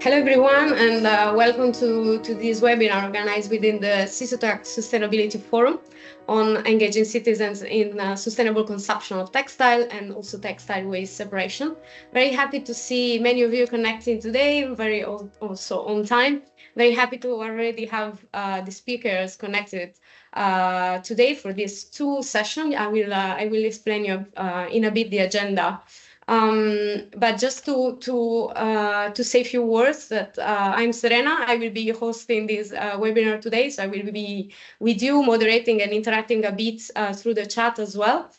Hello everyone, and welcome to this webinar organized within the CISUTAC Sustainability Forum on engaging citizens in sustainable consumption of textile and also textile waste separation. Very happy to see many of you connecting today, very also on time. Very happy to already have the speakers connected today for this two session. I will explain you in a bit the agenda. But just to say a few words that I'm Serena. I will be hosting this webinar today, so I will be with you, moderating and interacting a bit through the chat as well.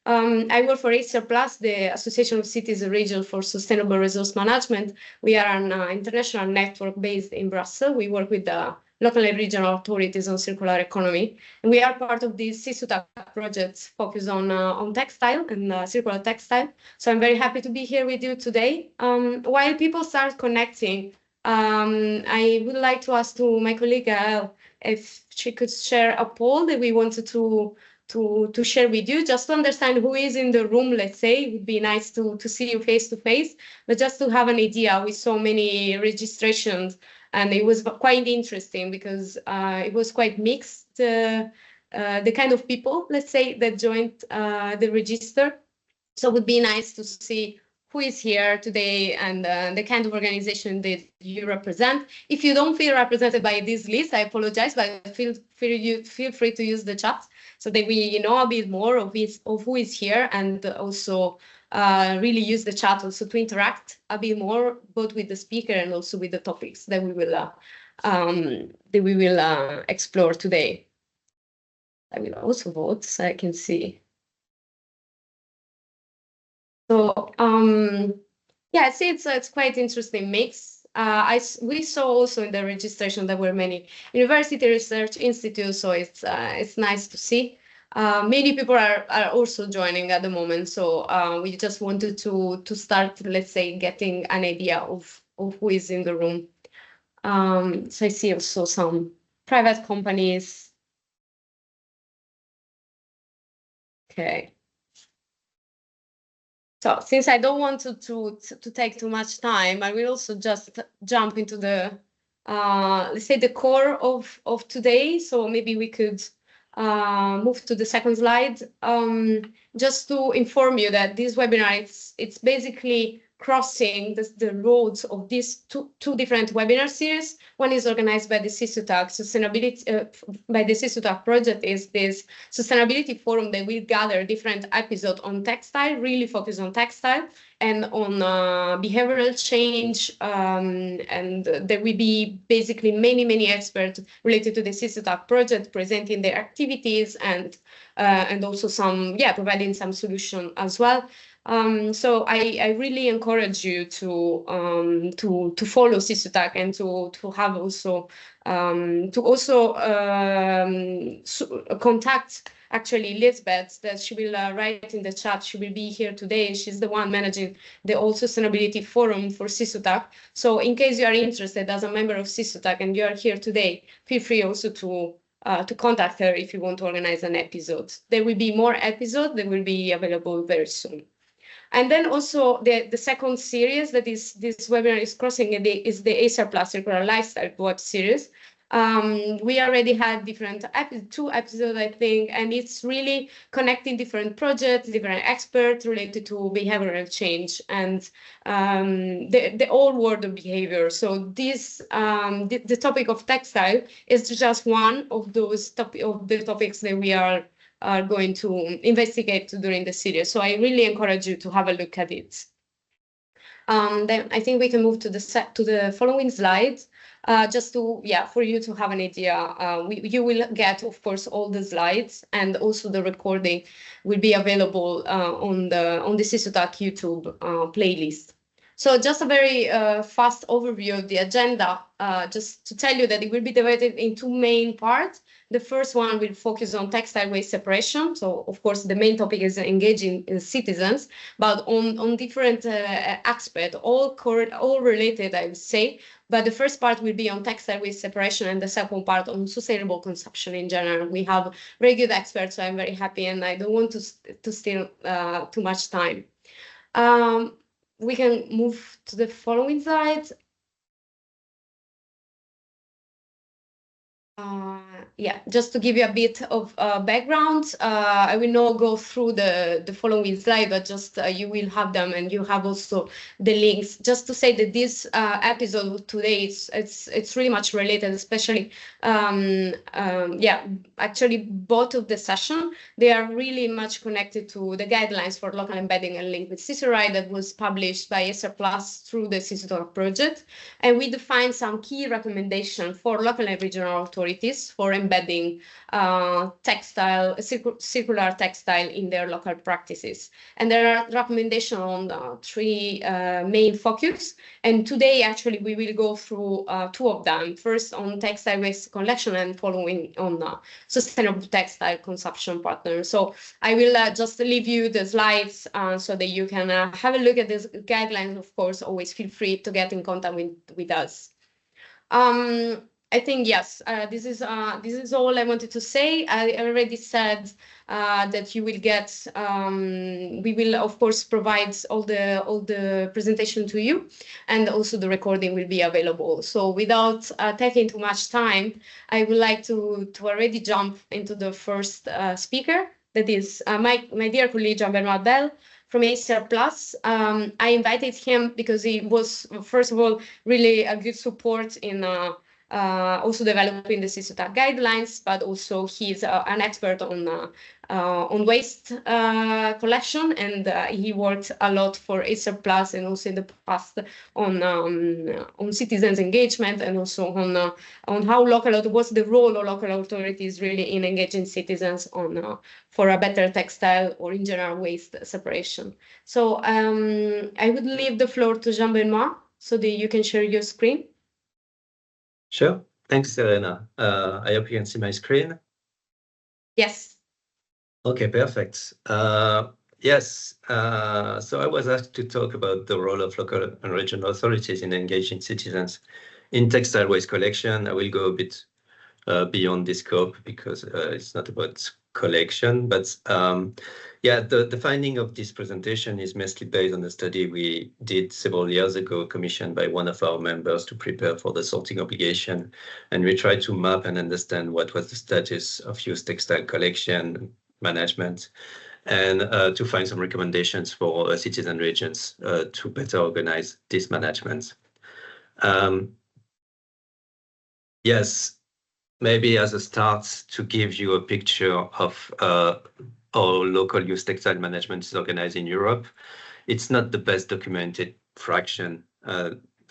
I work for ACER Plus, the Association of Cities and Regions for Sustainable Resource Management. We are an international network based in Brussels. We work with the local and regional authorities on circular economy. And we are part of the CISUTAC project focused on textile and circular textile. So I'm very happy to be here with you today. While people start connecting, I would like to ask to my colleague Gael if she could share a poll that we wanted to share with you, just to understand who is in the room. Let's say it would be nice to see you face to face, but just to have an idea with so many registrations. And it was quite interesting because it was quite mixed, the kind of people, let's say, that joined the register. So it would be nice to see who is here today and the kind of organization that you represent. If you don't feel represented by this list, I apologize, but feel free to use the chat so that we know a bit more of who is here, and also really use the chat also to interact a bit more, both with the speaker and also with the topics that we will explore today. I will also vote so I can see. So yeah, I see it's quite interesting mix. We saw also in the registration there were many university research institutes, so it's nice to see. Many people are also joining at the moment, so we just wanted to start, let's say, getting an idea of who is in the room. So I see also some private companies. Okay. So since I don't want to take too much time, I will also just jump into the let's say the core of today. So maybe we could move to the second slide. Just to inform you that this webinar, it's basically crossing the roads of these two different webinar series. One is organized by the CISUTAC sustainability by the CISUTAC project, is this sustainability forum that will gather different episodes on textile, really focus on textile and on behavioral change, and there will be basically many experts related to the CISUTAC project presenting their activities and also some providing some solution as well. So I really encourage you to follow CISUTAC and to have also contact actually Lisbeth, that she will write in the chat. She will be here today. She's the one managing the All Sustainability Forum for CISUTAC. So in case you are interested as a member of CISUTAC and you are here today, feel free also to contact her if you want to organize an episode. There will be more episodes that will be available very soon. And then also the second series that this webinar is crossing is the ACER Plus Circular Lifestyle web series. We already had two episodes, I think, and it's really connecting different projects, different experts related to behavioral change and the whole world of behavior. So this the topic of textile is just one of those the topics that we are going to investigate during the series. So I really encourage you to have a look at it. Then I think we can move to the following slides. Just for you to have an idea. You will get, of course, all the slides, and also the recording will be available on the CISUTAC YouTube playlist. So just a very fast overview of the agenda, just to tell you that it will be divided in two main parts. The first one will focus on textile waste separation. So, of course, the main topic is engaging citizens, but on different aspects, all related, I would say. But the first part will be on textile waste separation, and the second part on sustainable consumption in general. We have very good experts, so I'm very happy, and I don't want to steal too much time. We can move to the following slide. Yeah, just to give you a bit of background, I will not go through the following slide, but just you will have them, and you have also the links. Just to say that this episode today it's really much related, especially yeah, actually both of the session, they are really much connected to the guidelines for local embedding and link with CISURI that was published by ESR Plus through the CISUTAC project, and we defined some key recommendations for local and regional authorities for embedding circular textile in their local practices. And there are recommendations on three main focus. And today, actually, we will go through two of them. First on textile waste collection and following on sustainable textile consumption patterns. So I will just leave you the slides so that you can have a look at these guidelines. Of course, always feel free to get in contact with us. I think yes, this is all I wanted to say. I already said that you will get. We will of course provide all the presentation to you, and also the recording will be available. So without taking too much time, I would like to already jump into the first speaker. That is my dear colleague Jean-Benoit Bell from ESR Plus. I invited him because he was, first of all, really a good support in also developing the CISUTAC guidelines, but also he's an expert on waste collection, and he worked a lot for ESR Plus and also in the past on citizens engagement, and also on how what's the role of local authorities really in engaging citizens on for a better textile or in general waste separation. So I would leave the floor to Jean-Benoit so that you can share your screen. Sure. Thanks, Serena. I hope you can see my screen. Yes. Okay, perfect. Yes. So I was asked to talk about the role of local and regional authorities in engaging citizens in textile waste collection. I will go a bit beyond this scope because it's not about collection, but yeah, the finding of this presentation is mostly based on a study we did several years ago, commissioned by one of our members to prepare for the sorting obligation. And we tried to map and understand what was the status of used textile collection management, and to find some recommendations for citizen regions to better organize this management. Yes. Maybe as a start to give you a picture of how local use textile management is organized in Europe. It's not the best documented fraction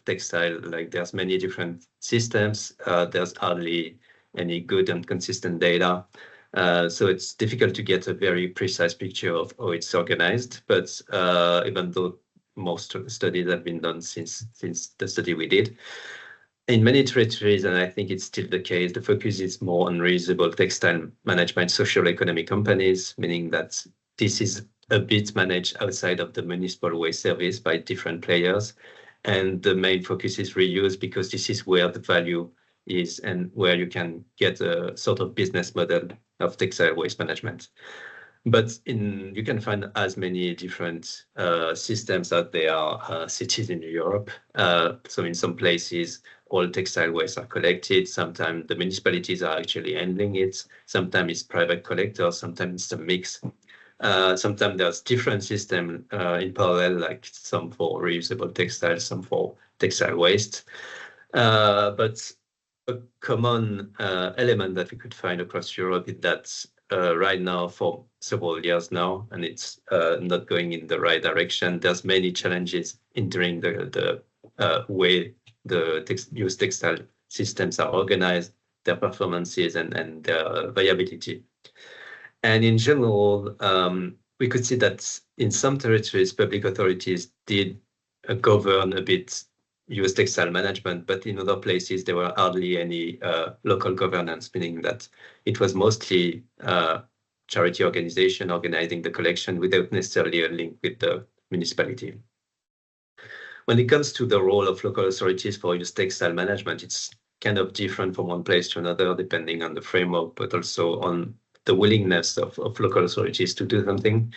textile, like there's many different systems. There's hardly any good and consistent data. So it's difficult to get a very precise picture of how it's organized. But even though most studies have been done since the study we did, in many territories, and I think it's still the case, the focus is more on reusable textile management, social economic companies, meaning that this is a bit managed outside of the municipal waste service by different players. And the main focus is reuse because this is where the value is and where you can get a sort of business model of textile waste management. But you can find as many different systems out there, cities in Europe. So in some places, all textile waste are collected. Sometimes the municipalities are actually handling it. Sometimes it's private collectors. Sometimes it's a mix. Sometimes there's different systems in parallel, like some for reusable textiles, some for textile waste. But a common element that we could find across Europe is that right now, for several years now, and it's not going in the right direction, there's many challenges entering the way the used textile systems are organized, their performances, and their viability. And in general, we could see that in some territories, public authorities did govern a bit used textile management, but in other places, there were hardly any local governance, meaning that it was mostly charity organization organizing the collection without necessarily a link with the municipality. When it comes to the role of local authorities for used textile management, it's kind of different from one place to another, depending on the framework, but also on the willingness of local authorities to do something.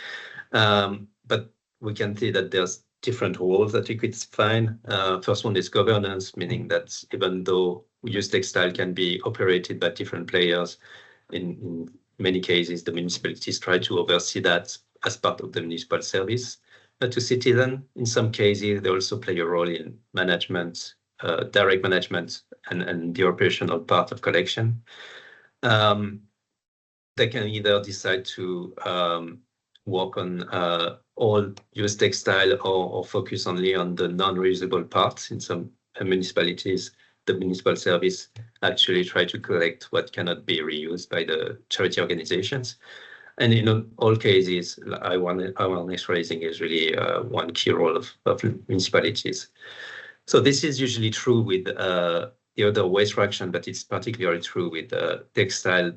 But we can see that there's different roles that we could find. First one is governance, meaning that even though used textile can be operated by different players. In many cases, the municipalities try to oversee that as part of the municipal service to citizens. In some cases, they also play a role in management, direct management, and the operational part of collection. They can either decide to work on all used textile or focus only on the non-reusable parts. In some municipalities, the municipal service actually try to collect what cannot be reused by the charity organizations. And in all cases, awareness raising is really one key role of municipalities. So this is usually true with the other waste fraction, but it's particularly true with textile.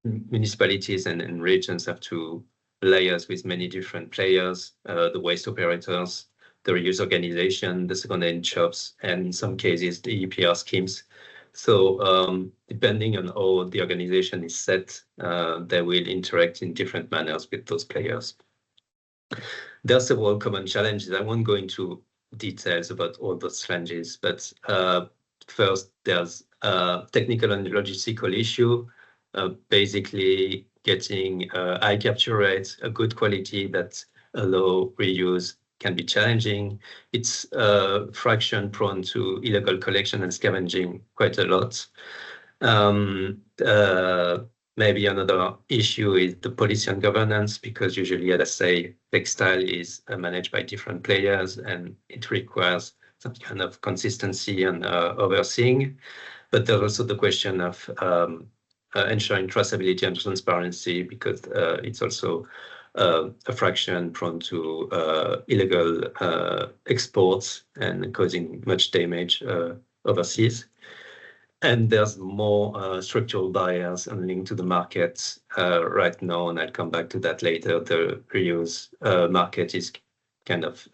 Municipalities and regions have to layers with many different players, the waste operators, the reuse organization, the second-hand shops, and in some cases, the EPR schemes. So depending on how the organization is set, they will interact in different manners with those players. There are several common challenges. I won't go into details about all those challenges, but first, there's a technical and logistical issue. Basically getting high capture rates, a good quality that allow reuse can be challenging. It's fraction prone to illegal collection and scavenging quite a lot. Maybe another issue is the policy and governance, because usually, as I say, textile is managed by different players and it requires some kind of consistency and overseeing. But there's also the question of ensuring traceability and transparency, because it's also a fraction prone to illegal exports and causing much damage overseas. And there's more structural barriers and linked to the market right now, and I'll come back to that later. The reuse market is kind of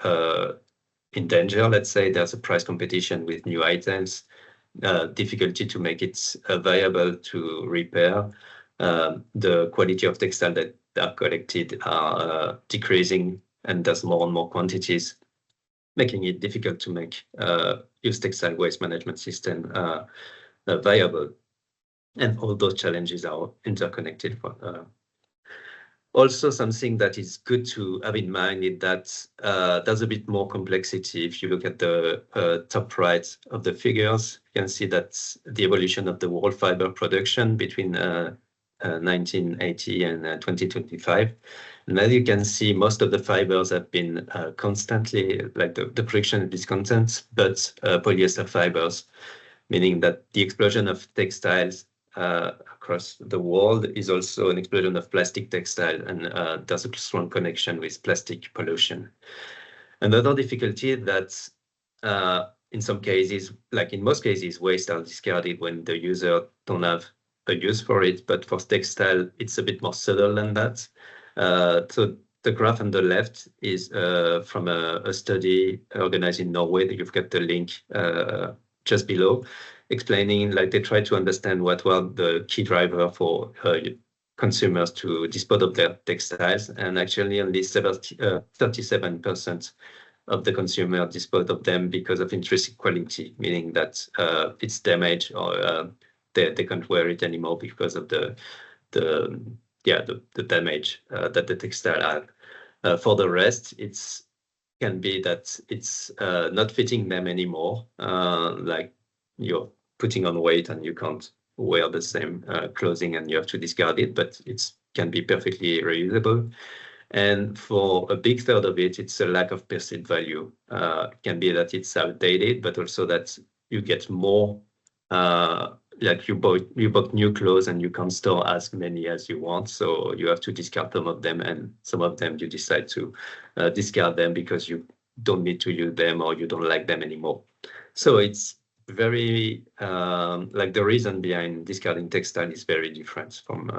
in danger. Let's say there's a price competition with new items. Difficulty to make it viable to repair. The quality of textile that are collected are decreasing, and there's more and more quantities, making it difficult to make used textile waste management system viable. And all those challenges are interconnected. Also, something that is good to have in mind is that there's a bit more complexity. If you look at the top right of the figures, you can see that the evolution of the world fiber production between 1980 and 2025. And as you can see, most of the fibers have been constantly, like the production is constant, but polyester fibers, meaning that the explosion of textiles across the world is also an explosion of plastic textile, and there's a strong connection with plastic pollution. Another difficulty that in some cases, like in most cases, waste are discarded when the user don't have a use for it, but for textile, it's a bit more subtle than that. So the graph on the left is from a study organized in Norway. You've got the link just below, explaining, like, they try to understand what were the key driver for consumers to dispose of their textiles, and actually only 37% of the consumer disposed of them because of intrinsic quality, meaning that it's damaged or they can't wear it anymore because of the damage that the textile had. For the rest, it's can be that it's not fitting them anymore, like you're putting on weight and you can't wear the same clothing and you have to discard it, but it can be perfectly reusable. And for a big third of it, it's a lack of perceived value. It can be that it's outdated, but also that you get more, like you bought new clothes and you can't store as many as you want, so you have to discard some of them, and some of them you decide to discard them because you don't need to use them or you don't like them anymore. So it's very like the reason behind discarding textile is very different from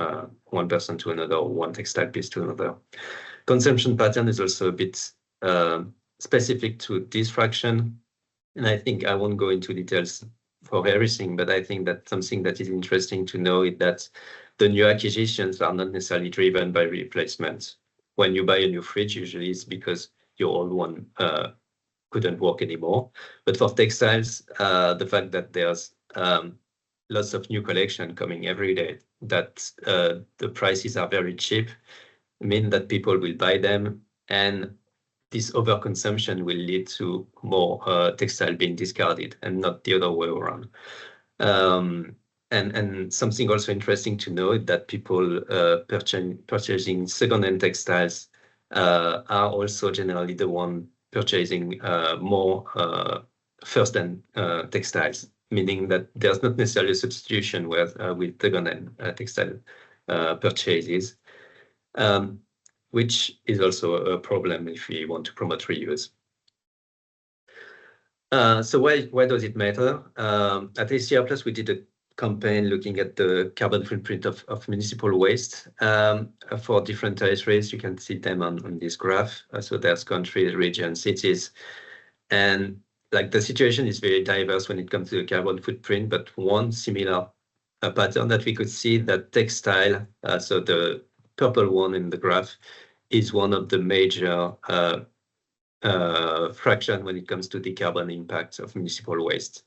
one person to another, or one textile piece to another. Consumption pattern is also a bit specific to this fraction, and I think I won't go into details for everything, but I think that something that is interesting to know is that the new acquisitions are not necessarily driven by replacement. When you buy a new fridge, usually it's because your old one couldn't work anymore. But for textiles, the fact that there's lots of new collection coming every day, that the prices are very cheap, mean that people will buy them, and this overconsumption will lead to more textile being discarded and not the other way around. And something also interesting to note that people purchasing second-hand textiles are also generally the one purchasing more first-hand textiles, meaning that there's not necessarily a substitution with second-hand textile purchases, which is also a problem if we want to promote reuse. So why does it matter? At ACR Plus, we did a campaign looking at the carbon footprint of municipal waste for different territories. You can see them on this graph. So there's countries, regions, cities, and like the situation is very diverse when it comes to the carbon footprint. But one similar pattern that we could see, that textile, so the purple one in the graph, is one of the major fraction when it comes to the carbon impact of municipal waste.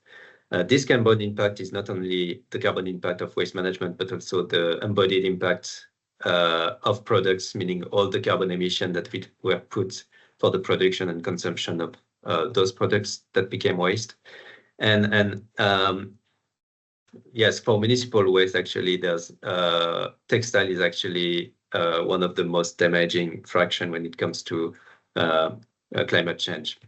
This carbon impact is not only the carbon impact of waste management, but also the embodied impact of products, meaning all the carbon emission that were put for the production and consumption of those products that became waste. And yes, for municipal waste, actually, there's textile is actually one of the most damaging fraction when it comes to climate change.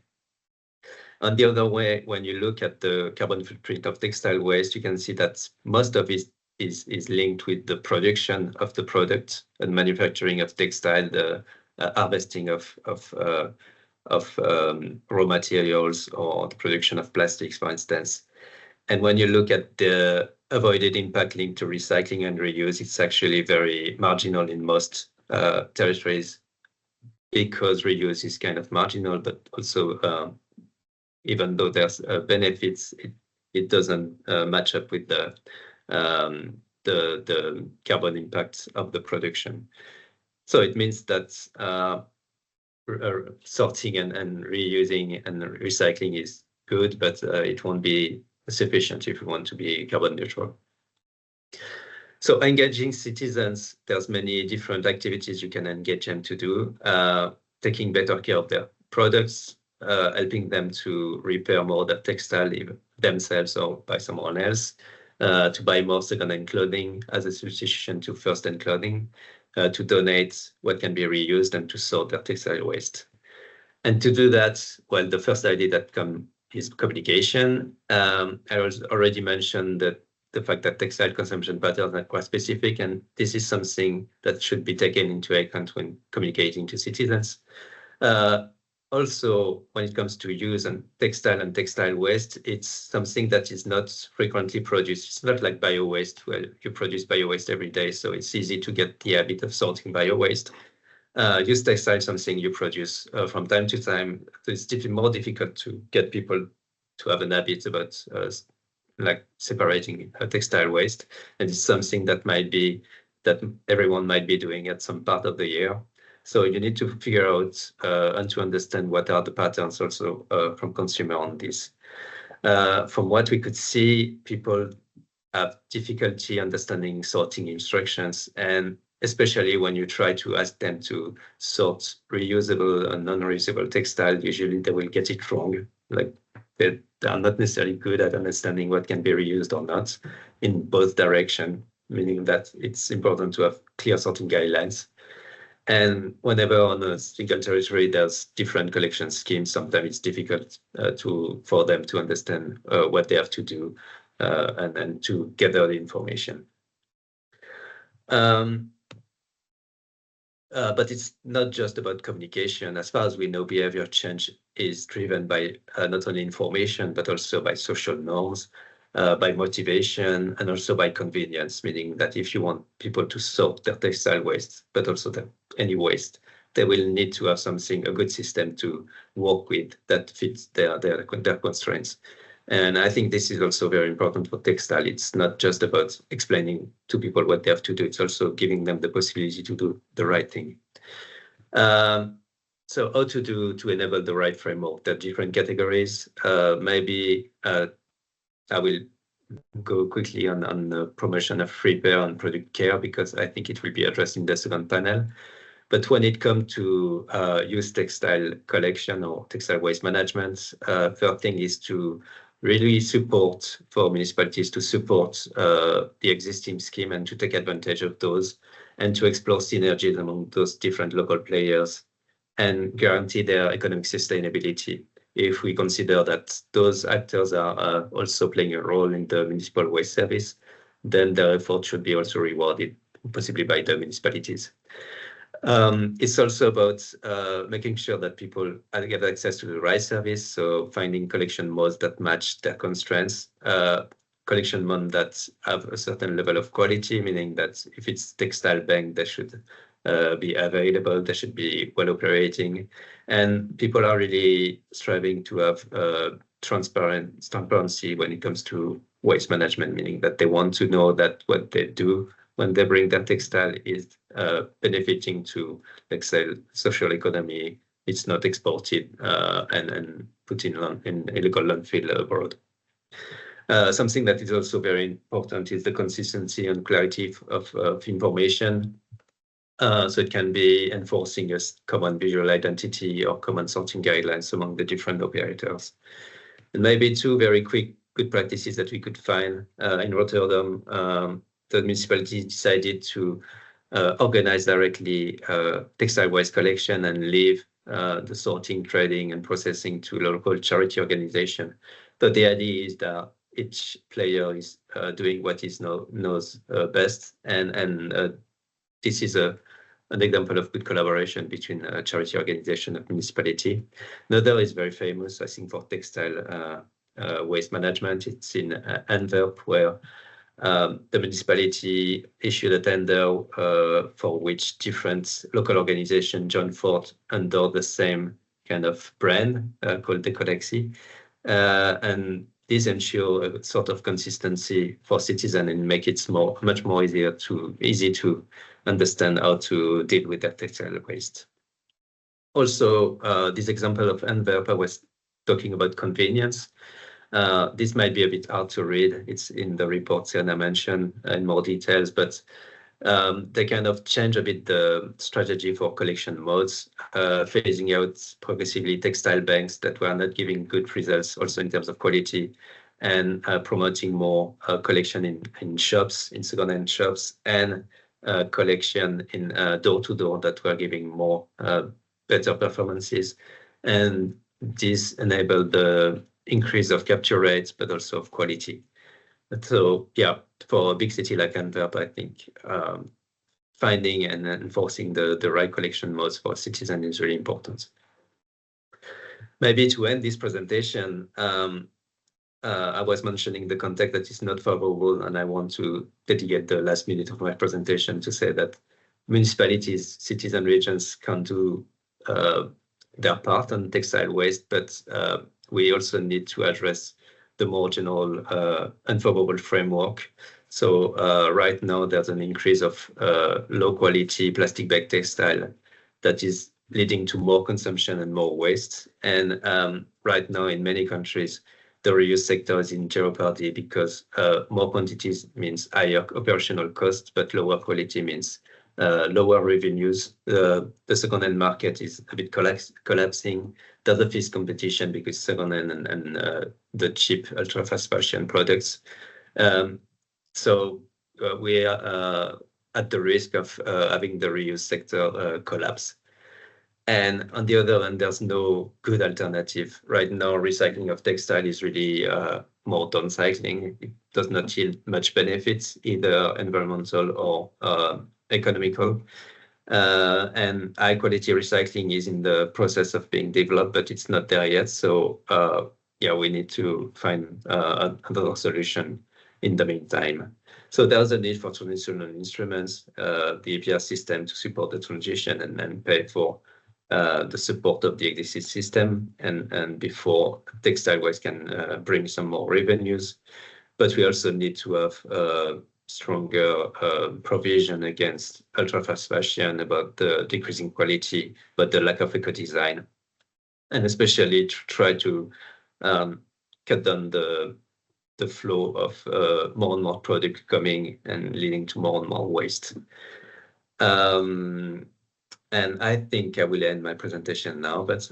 On the other way, when you look at the carbon footprint of textile waste, you can see that most of it is linked with the production of the product and manufacturing of textile, the harvesting of raw materials, or the production of plastics, for instance. And when you look at the avoided impact linked to recycling and reuse, it's actually very marginal in most territories, because reuse is kind of marginal, but also even though there's benefits, it doesn't match up with the carbon impact of the production. So it means that sorting and reusing and recycling is good, but it won't be sufficient if we want to be carbon neutral. So engaging citizens, there's many different activities you can engage them to do, taking better care of their products, helping them to repair more the textile themselves or by someone else, to buy more second-hand clothing as a substitution to first-hand clothing, to donate what can be reused, and to sort their textile waste. And to do that, well, the first idea that comes is communication. I already mentioned that the fact that textile consumption patterns are quite specific, and this is something that should be taken into account when communicating to citizens. Also, when it comes to use and textile waste, it's something that is not frequently produced. It's not like bio-waste, where you produce bio-waste every day, so it's easy to get the habit of sorting bio-waste. Use textile, something you produce from time to time. It's more difficult to get people to have an habit about like separating textile waste, and it's something that everyone might be doing at some part of the year. So you need to figure out and to understand what are the patterns also from consumer on this. From what we could see, people have difficulty understanding sorting instructions, and especially when you try to ask them to sort reusable and non-reusable textile, usually they will get it wrong. Like they are not necessarily good at understanding what can be reused or not in both directions, meaning that it's important to have clear sorting guidelines. And whenever on a single territory there's different collection schemes, sometimes it's difficult for them to understand what they have to do and to gather the information. But it's not just about communication. As far as we know, behavior change is driven by not only information, but also by social norms, by motivation, and also by convenience, meaning that if you want people to sort their textile waste, but also any waste, they will need to have a good system to work with that fits their constraints. And I think this is also very important for textile. It's not just about explaining to people what they have to do. It's also giving them the possibility to do the right thing. So how to enable the right framework? There are different categories. Maybe I will go quickly on the promotion of repair and product care, because I think it will be addressed in the second panel. But when it comes to used textile collection or textile waste management, third thing is to really support for municipalities to support the existing scheme and to take advantage of those and to explore synergies among those different local players and guarantee their economic sustainability. If we consider that those actors are also playing a role in the municipal waste service, then their effort should be also rewarded, possibly by the municipalities. It's also about making sure that people get access to the right service, so finding collection modes that match their constraints, collection modes that have a certain level of quality, meaning that if it's textile bank, they should be available, they should be well operating, and people are really striving to have transparency when it comes to waste management, meaning that they want to know that what they do when they bring their textile is benefiting to, let's say, social economy. It's not exported and put in illegal landfill abroad. Something that is also very important is the consistency and clarity of information. So it can be enforcing a common visual identity or common sorting guidelines among the different operators. And maybe two very quick good practices that we could find in Rotterdam. The municipality decided to organize directly textile waste collection and leave the sorting, trading, and processing to local charity organization. But the idea is that each player is doing what he knows best, and this is an example of good collaboration between a charity organization and municipality. Another is very famous, I think, for textile waste management. It's in Antwerp, where the municipality issued a tender for which different local organizations joined forth under the same kind of brand called the Codexi. And this ensure a sort of consistency for citizens and make it much more easy to understand how to deal with their textile waste. Also, this example of Antwerp, I was talking about convenience. This might be a bit hard to read. It's in the reports and I mentioned in more details, but they kind of change a bit the strategy for collection modes, phasing out progressively textile banks that were not giving good results also in terms of quality, and promoting more collection in shops, in second-hand shops, and collection in door-to-door that were giving more better performances. And this enabled the increase of capture rates, but also of quality. So yeah, for a big city like Antwerp, I think finding and enforcing the right collection modes for citizens is really important. Maybe to end this presentation, I was mentioning the context that is not favorable, and I want to dedicate the last minute of my presentation to say that municipalities, cities and regions can do their part on textile waste, but we also need to address the more general unfavorable framework. So right now there's an increase of low quality plastic bag textile that is leading to more consumption and more waste. And right now in many countries, the reuse sector is in jeopardy because more quantities means higher operational costs, but lower quality means lower revenues. The second-hand market is a bit collapsing. There's a fierce competition because second-hand and the cheap ultra-fast fashion products. So we are at the risk of having the reuse sector collapse. And on the other hand, there's no good alternative. Right now, recycling of textile is really more downcycling. It does not yield much benefits, either environmental or economical. And high quality recycling is in the process of being developed, but it's not there yet. So yeah, we need to find another solution in the meantime. So there's a need for traditional instruments, the EPR system to support the transition and then pay for the support of the existing system and before textile waste can bring some more revenues. But we also need to have stronger provision against ultra-fast fashion, about the decreasing quality, but the lack of eco-design, and especially to try to cut down the the flow of more and more product coming and leading to more and more waste. And I think I will end my presentation now, but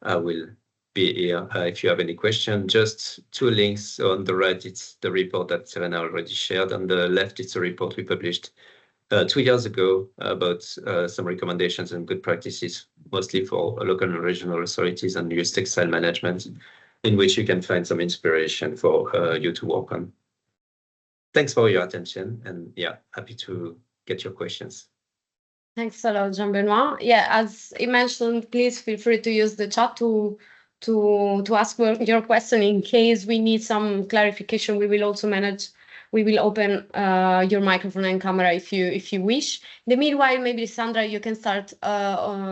I will be here if you have any question. Just 2 links. On the right, it's the report that Serena already shared. On the left, it's a report we published 2 years ago about some recommendations and good practices, mostly for local and regional authorities and youth textile management, in which you can find some inspiration for you to work on. Thanks for your attention, and yeah, happy to get your questions. Thanks a lot, Jean-Benoit. Yeah, as I mentioned, please feel free to use the chat to ask your question in case we need some clarification. We will also we will open your microphone and camera if you wish. In the meanwhile, maybe Sandra, you can start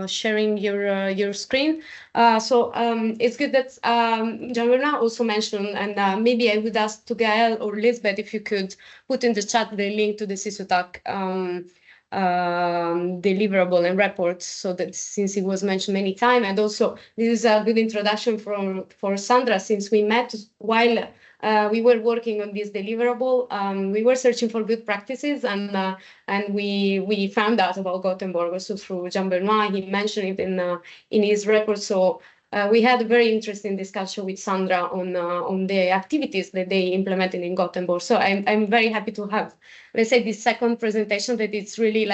sharing your screen. So it's good that Jean-Benoit also mentioned, and maybe I would ask to Gael or Lisbeth if you could put in the chat the link to the CISUTAC deliverable and reports, so that since it was mentioned many times, and also this is a good introduction for Sandra, since we met while we were working on this deliverable. We were searching for good practices, and we found out about Gothenburg also through Jean-Benoit. He mentioned it in his report. So we had a very interesting discussion with Sandra on the activities that they implemented in Gothenburg. So I'm very happy to have, let's say, this second presentation that it's really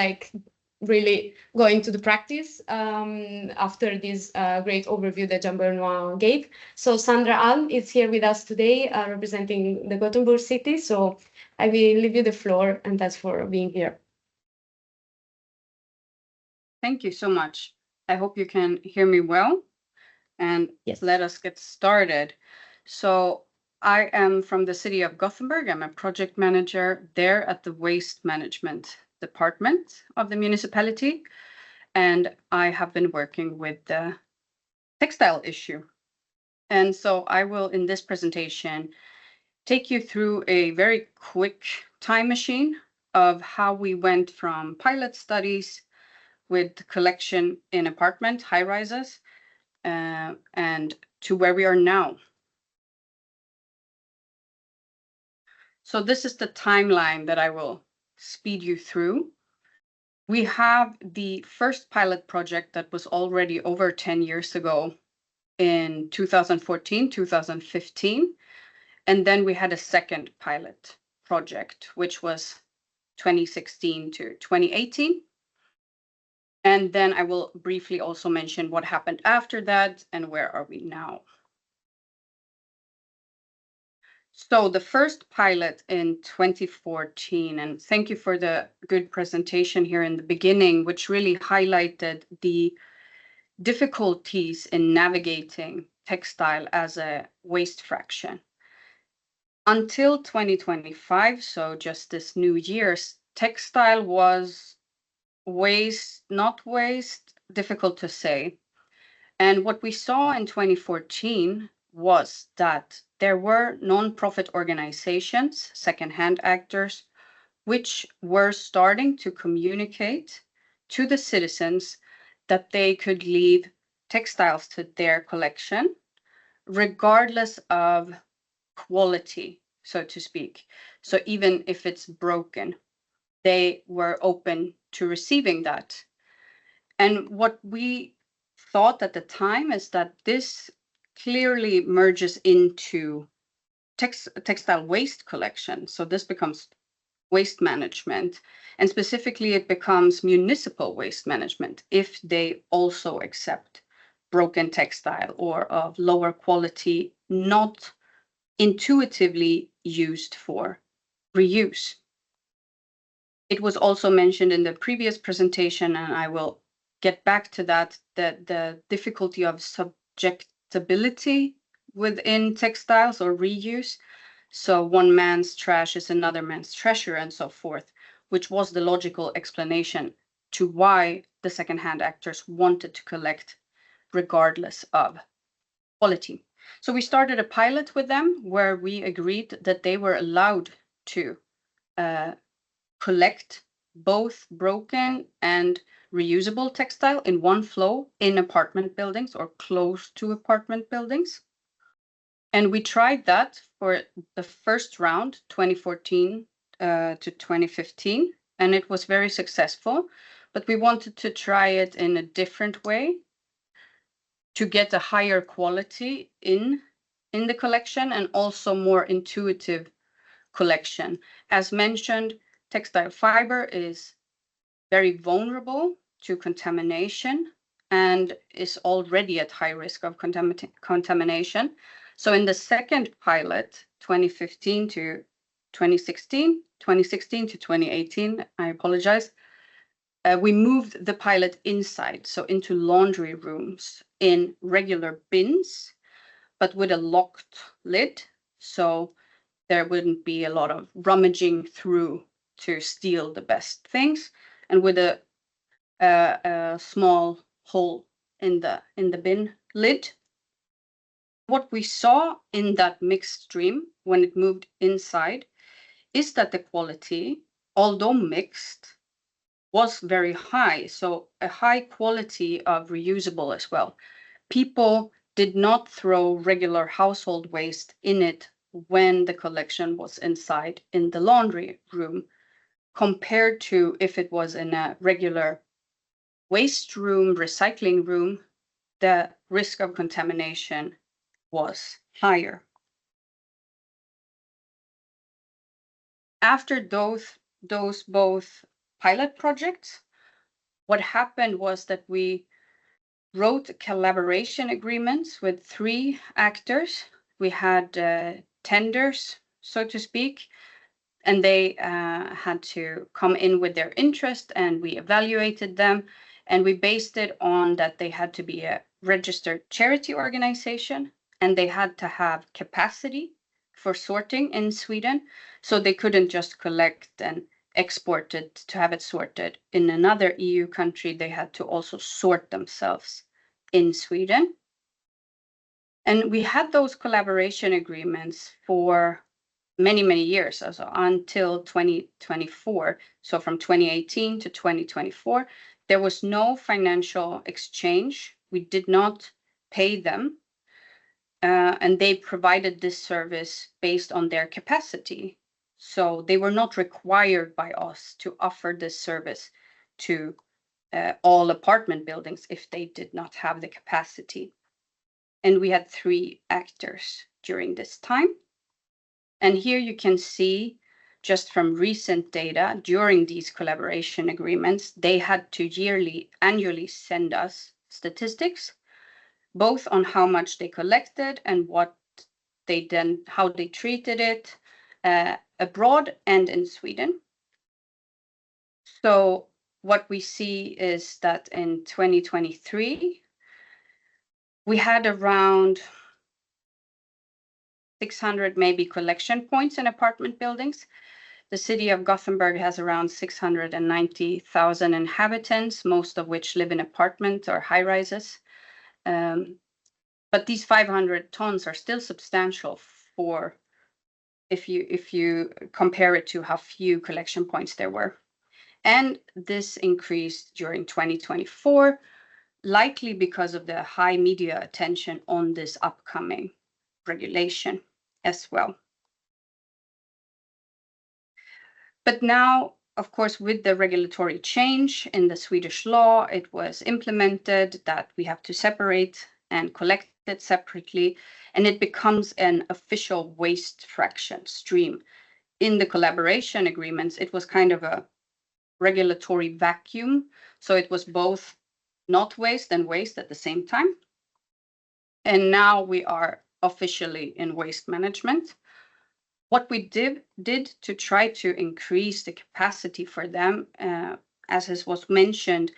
going to the practice after this great overview that Jean-Benoit gave. So Sandra Alm is here with us today, representing the Gothenburg city. So I will leave you the floor, and thanks for being here. Thank you so much. I hope you can hear me well. And yes, let us get started. So I am from the city of Gothenburg. I'm a project manager there at the waste management department of the municipality. And I have been working with the textile issue. And so I will, in this presentation, take you through a very quick time machine of how we went from pilot studies with collection in apartment high-rises and to where we are now. So this is the timeline that I will speed you through. We have the first pilot project that was already over 10 years ago in 2014, 2015. And then we had a second pilot project, which was 2016 to 2018. And then I will briefly also mention what happened after that and where are we now. So the first pilot in 2014, and thank you for the good presentation here in the beginning, which really highlighted the difficulties in navigating textile as a waste fraction. Until 2025, so just this new year's, textile was waste, not waste, difficult to say. And what we saw in 2014 was that there were non-profit organizations, second-hand actors, which were starting to communicate to the citizens that they could leave textiles to their collection, regardless of quality, so to speak. So even if it's broken, they were open to receiving that. And what we thought at the time is that this clearly merges into textile waste collection. So this becomes waste management, and specifically it becomes municipal waste management if they also accept broken textile or of lower quality, not intuitively used for reuse. It was also mentioned in the previous presentation, and I will get back to that, the difficulty of subjectability within textiles or reuse. So one man's trash is another man's treasure and so forth, which was the logical explanation to why the second-hand actors wanted to collect regardless of quality. So we started a pilot with them where we agreed that they were allowed to collect both broken and reusable textile in one flow in apartment buildings or close to apartment buildings. And we tried that for the first round, 2014 to 2015, and it was very successful. But we wanted to try it in a different way to get a higher quality in the collection and also more intuitive collection. As mentioned, textile fiber is very vulnerable to contamination and is already at high risk of contamination. So in the second pilot, 2015 to 2016, 2016 to 2018, I apologize, we moved the pilot inside, so into laundry rooms in regular bins, but with a locked lid. So there wouldn't be a lot of rummaging through to steal the best things, and with a small hole in the bin lid. What we saw in that mixed stream when it moved inside is that the quality, although mixed, was very high. So a high quality of reusable as well. People did not throw regular household waste in it when the collection was inside in the laundry room, compared to if it was in a regular waste room, recycling room, the risk of contamination was higher. After those both pilot projects, what happened was that we wrote collaboration agreements with 3 actors. We had tenders, so to speak, and they had to come in with their interest, and we evaluated them, and we based it on that they had to be a registered charity organization, and they had to have capacity for sorting in Sweden, so they couldn't just collect and export it to have it sorted in another EU country. They had to also sort themselves in Sweden. And we had those collaboration agreements for many, many years, also until 2024. So from 2018 to 2024, there was no financial exchange. We did not pay them. And they provided this service based on their capacity. So they were not required by us to offer this service to all apartment buildings if they did not have the capacity. And we had 3 actors during this time. And here you can see, just from recent data, during these collaboration agreements, they had to annually send us statistics, both on how much they collected and how they treated it abroad and in Sweden. So what we see is that in 2023, we had around 600 maybe collection points in apartment buildings. The city of Gothenburg has around 690,000 inhabitants, most of which live in apartments or high rises. But these 500 tons are still substantial for if you compare it to how few collection points there were. And this increased during 2024, likely because of the high media attention on this upcoming regulation as well. But now, of course, with the regulatory change in the Swedish law, it was implemented that we have to separate and collect it separately, and it becomes an official waste fraction stream. In the collaboration agreements, it was kind of a regulatory vacuum, so it was both not waste and waste at the same time. And now we are officially in waste management. What we did to try to increase the capacity for them, as was mentioned,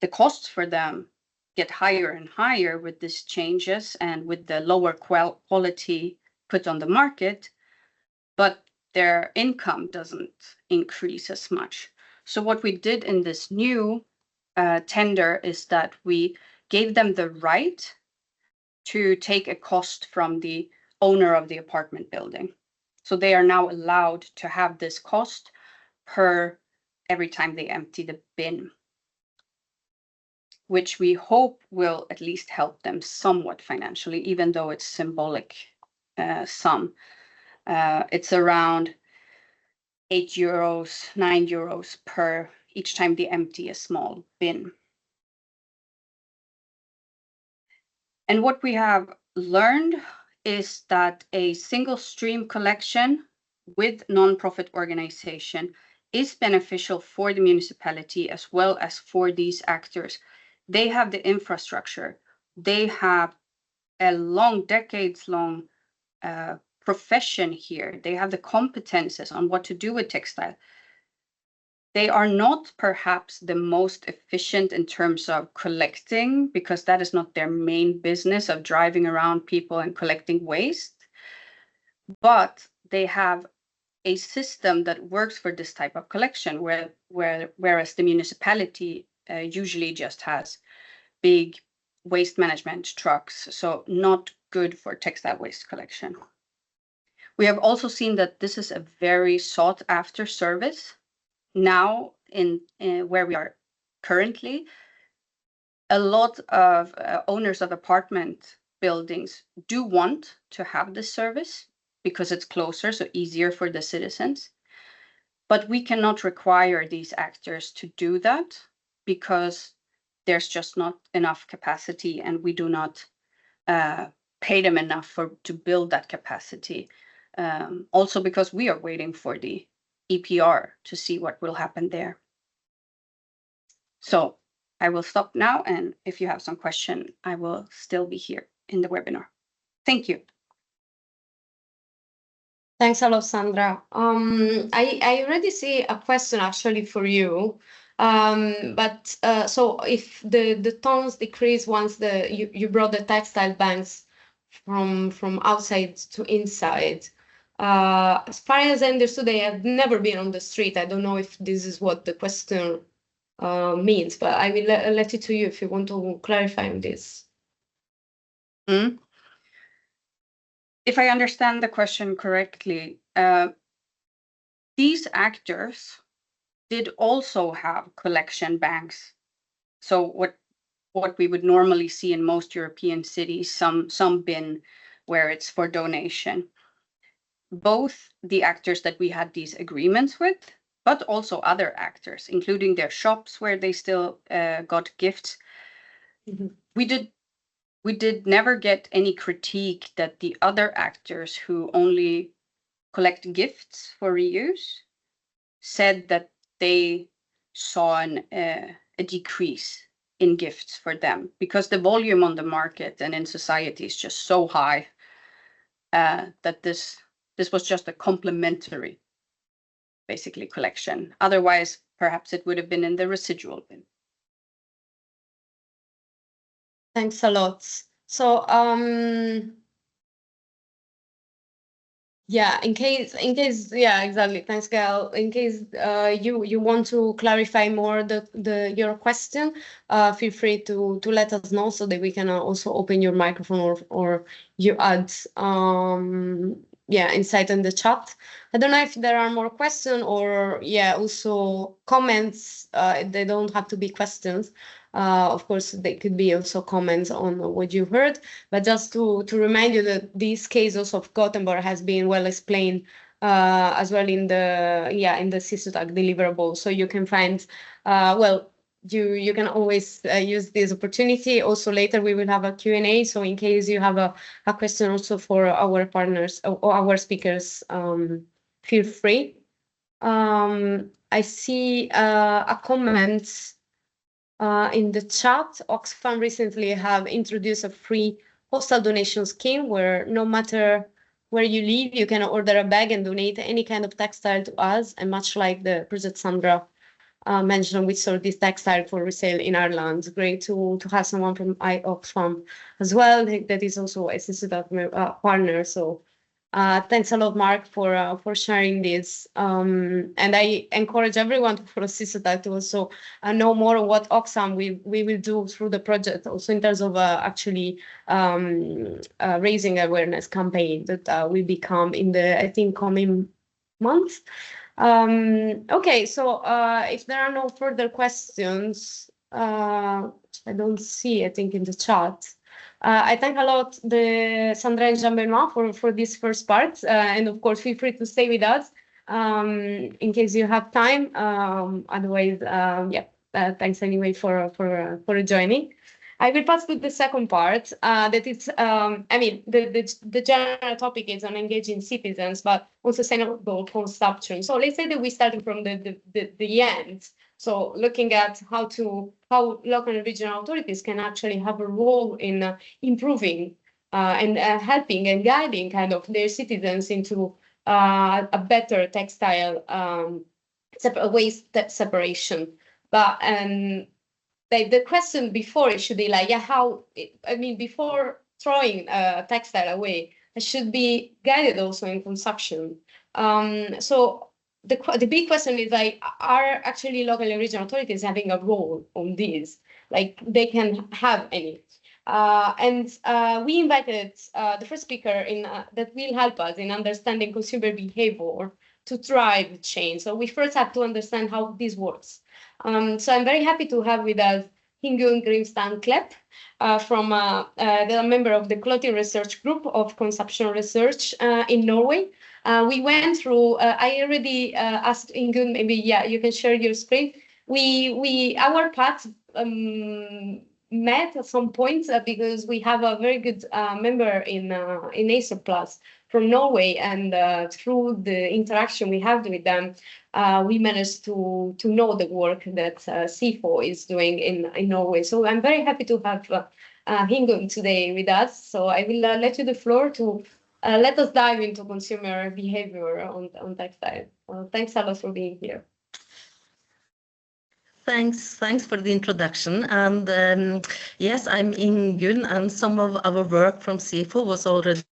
the costs for them get higher and higher with these changes and with the lower quality put on the market, but their income doesn't increase as much. So what we did in this new tender is that we gave them the right to take a cost from the owner of the apartment building. So they are now allowed to have this cost per every time they empty the bin, which we hope will at least help them somewhat financially, even though it's symbolic sum. It's around €8, €9 per each time they empty a small bin. And what we have learned is that a single stream collection with non-profit organization is beneficial for the municipality as well as for these actors. They have the infrastructure. They have a decades-long profession here. They have the competences on what to do with textile. They are not perhaps the most efficient in terms of collecting, because that is not their main business of driving around people and collecting waste. But they have a system that works for this type of collection, whereas the municipality usually just has big waste management trucks, so not good for textile waste collection. We have also seen that this is a very sought after service. Now, in where we are currently, a lot of owners of apartment buildings do want to have this service because it's closer, so easier for the citizens. But we cannot require these actors to do that because there's just not enough capacity, and we do not pay them enough to build that capacity. Also because we are waiting for the EPR to see what will happen there. So I will stop now, and if you have some question, I will still be here in the webinar. Thank you. Thanks a lot, Sandra. I already see a question actually for you. So if the tons decrease once you brought the textile banks from outside to inside, as far as I understood, they have never been on the street. I don't know if this is what the question means, but I will let it to you if you want to clarify on this. If I understand the question correctly, these actors did also have collection banks. So what we would normally see in most European cities, some bin where it's for donation. Both the actors that we had these agreements with, but also other actors, including their shops where they still got gifts. Mm-hmm. We did never get any critique that the other actors who only collect gifts for reuse said that they saw a decrease in gifts for them, because the volume on the market and in society is just so high that this was just a complementary, basically, collection. Otherwise, perhaps it would have been in the residual bin. Thanks a lot. So, yeah, in case, yeah, exactly. Thanks, Gail. In case you want to clarify more your question, feel free to let us know so that we can also open your microphone or you add insight in the chat. I don't know if there are more questions or also comments. They don't have to be questions. Of course, they could be also comments on what you heard, but just to remind you that these cases of Gothenburg has been well explained as well in the CISUTAC deliverable. So you can find, you can always use this opportunity. Also later we will have a Q&A. So in case you have a question also for our partners or our speakers, feel free. I see a comment in the chat. Oxfam recently have introduced a free postal donation scheme where no matter where you live, you can order a bag and donate any kind of textile to us. And much like the project Sandra mentioned, we sold this textile for resale in Ireland. It's great to have someone from Oxfam as well. That is also a CISUTAC partner. So thanks a lot, Mark, for sharing this. And I encourage everyone to follow CISUTAC to also know more what Oxfam we will do through the project, also in terms of actually raising awareness campaign that will become in the, I think, coming months. Okay, so if there are no further questions, I don't see, I think, in the chat. I thank a lot the Sandra and Jean-Benoit for this first part, and of course feel free to stay with us in case you have time. Otherwise, yeah, thanks anyway for joining. I will pass to the second part. That it's, I mean, the general topic is on engaging citizens, but also sustainable consumption. So let's say that we started from the end. So looking at how local and regional authorities can actually have a role in improving and helping and guiding kind of their citizens into a better textile waste separation. But the question before it should be like, yeah, I mean, before throwing textile away, it should be guided also in consumption. So the big question is like, are actually local and regional authorities having a role on this? Like they can have any. And we invited the first speaker in that will help us in understanding consumer behavior to drive change. So we first have to understand how this works. So I'm very happy to have with us Ingunn Grimstad Klepp, from the member of the Clothing Research Group of Consumption Research in Norway. We went through, I already asked Ingunn, maybe, yeah, you can share your screen. Our paths met at some point because we have a very good member in Acer Plus from Norway, and through the interaction we have with them, we managed to know the work that CIFO is doing in Norway. So I'm very happy to have Ingunn today with us. So I will let you the floor to let us dive into consumer behavior on textile. Thanks a lot for being here. Thanks for the introduction. And yes, I'm Ingunn, and some of our work from CIFO was already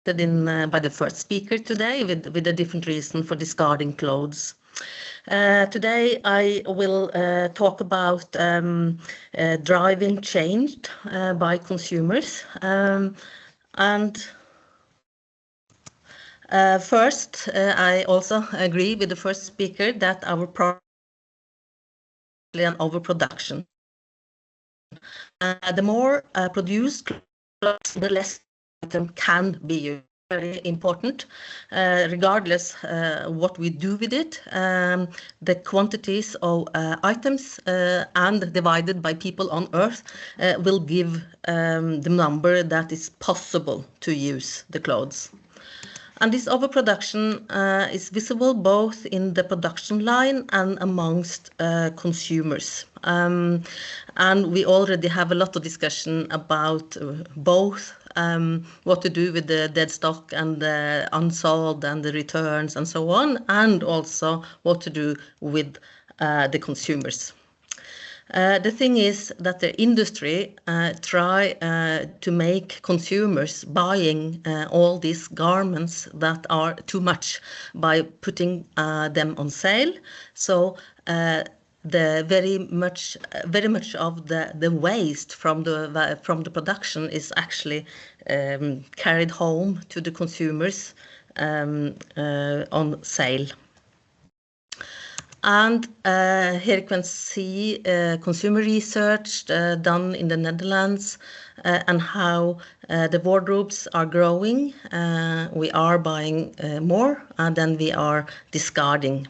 in by the first speaker today with a different reason for discarding clothes. Today I will talk about driving change by consumers. And first, I also agree with the first speaker that our problem is an overproduction. The more produced clothes, the less item can be used. Very important, regardless what we do with it. The quantities of items and divided by people on Earth will give the number that is possible to use the clothes. And this overproduction is visible both in the production line and amongst consumers. And we already have a lot of discussion about both what to do with the dead stock and the unsold and the returns and so on, and also what to do with the consumers. The thing is that the industry try to make consumers buying all these garments that are too much by putting them on sale. So the very much of the waste from the production is actually carried home to the consumers on sale. And here you can see consumer research done in the Netherlands and how the wardrobes are growing. We are buying more than we are discarding.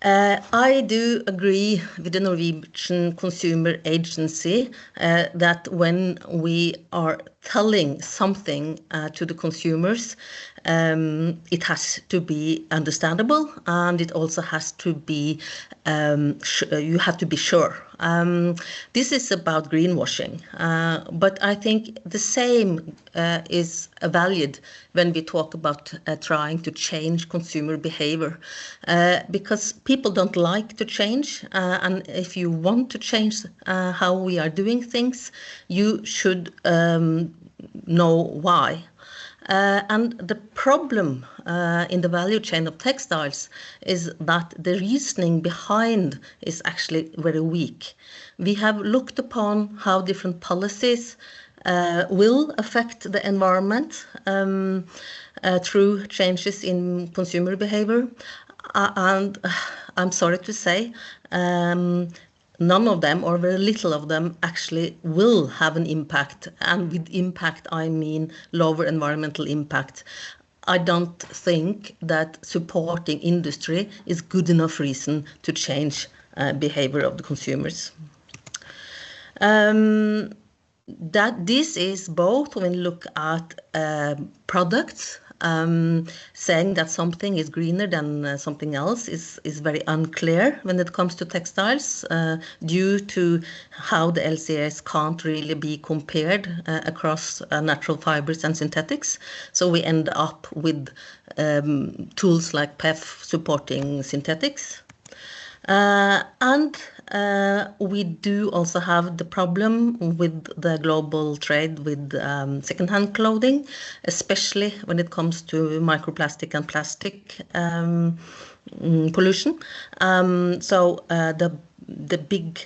I do agree with the Norwegian Consumer Agency that when we are telling something to the consumers, it has to be understandable, and it also has to be, you have to be sure. This is about greenwashing, but I think the same is valid when we talk about trying to change consumer behavior, because people don't like to change, and if you want to change how we are doing things, you should know why. And the problem in the value chain of textiles is that the reasoning behind is actually very weak. We have looked upon how different policies will affect the environment through changes in consumer behavior. And I'm sorry to say, none of them, or very little of them, actually will have an impact. And with impact, I mean lower environmental impact. I don't think that supporting industry is good enough reason to change behavior of the consumers. That this is both when you look at products, saying that something is greener than something else is very unclear when it comes to textiles, due to how the LCAs can't really be compared across natural fibers and synthetics. So we end up with tools like PEF supporting synthetics. And we do also have the problem with the global trade with secondhand clothing, especially when it comes to microplastic and plastic pollution. So the big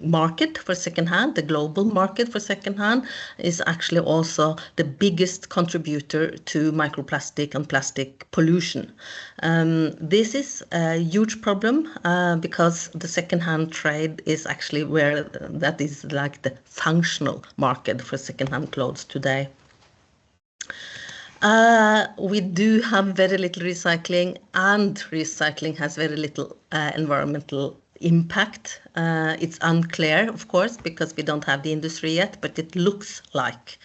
market for secondhand, the global market for secondhand, is actually also the biggest contributor to microplastic and plastic pollution. This is a huge problem because the secondhand trade is actually where that is like the functional market for secondhand clothes today. We do have very little recycling, and recycling has very little environmental impact. It's unclear, of course, because we don't have the industry yet, but it looks like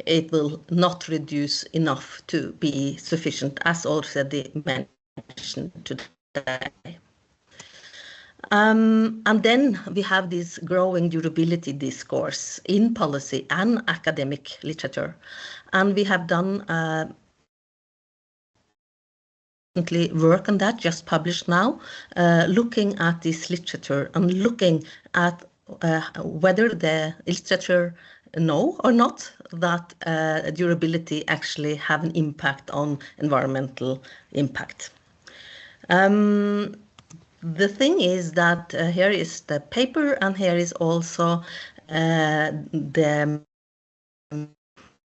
it will not reduce enough to be sufficient, as already mentioned today. And then we have this growing durability discourse in policy and academic literature. And we have done work on that, just published now, looking at this literature and looking at whether the literature know or not that durability actually have an impact on environmental impact. The thing is that here is the paper, and here is also the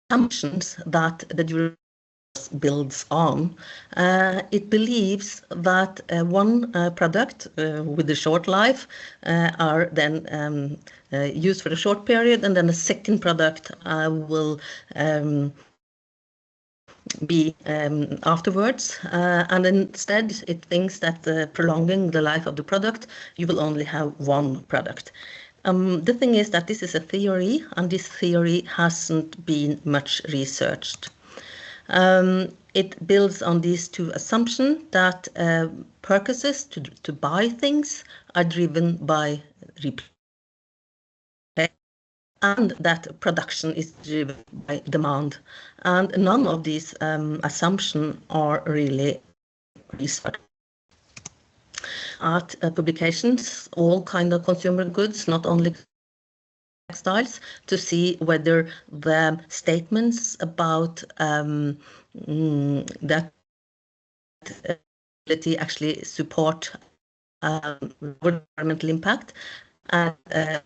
assumptions that the durability builds on. It believes that one product with a short life are then used for a short period, and then a second product will be afterwards, and instead it thinks that prolonging the life of the product, you will only have one product. The thing is that this is a theory, and this theory hasn't been much researched. It builds on these two assumptions that purchases to buy things are driven by replay, and that production is driven by demand. And none of these assumptions are really researched. At publications, all kind of consumer goods, not only textiles, to see whether the statements about that actually support environmental impact.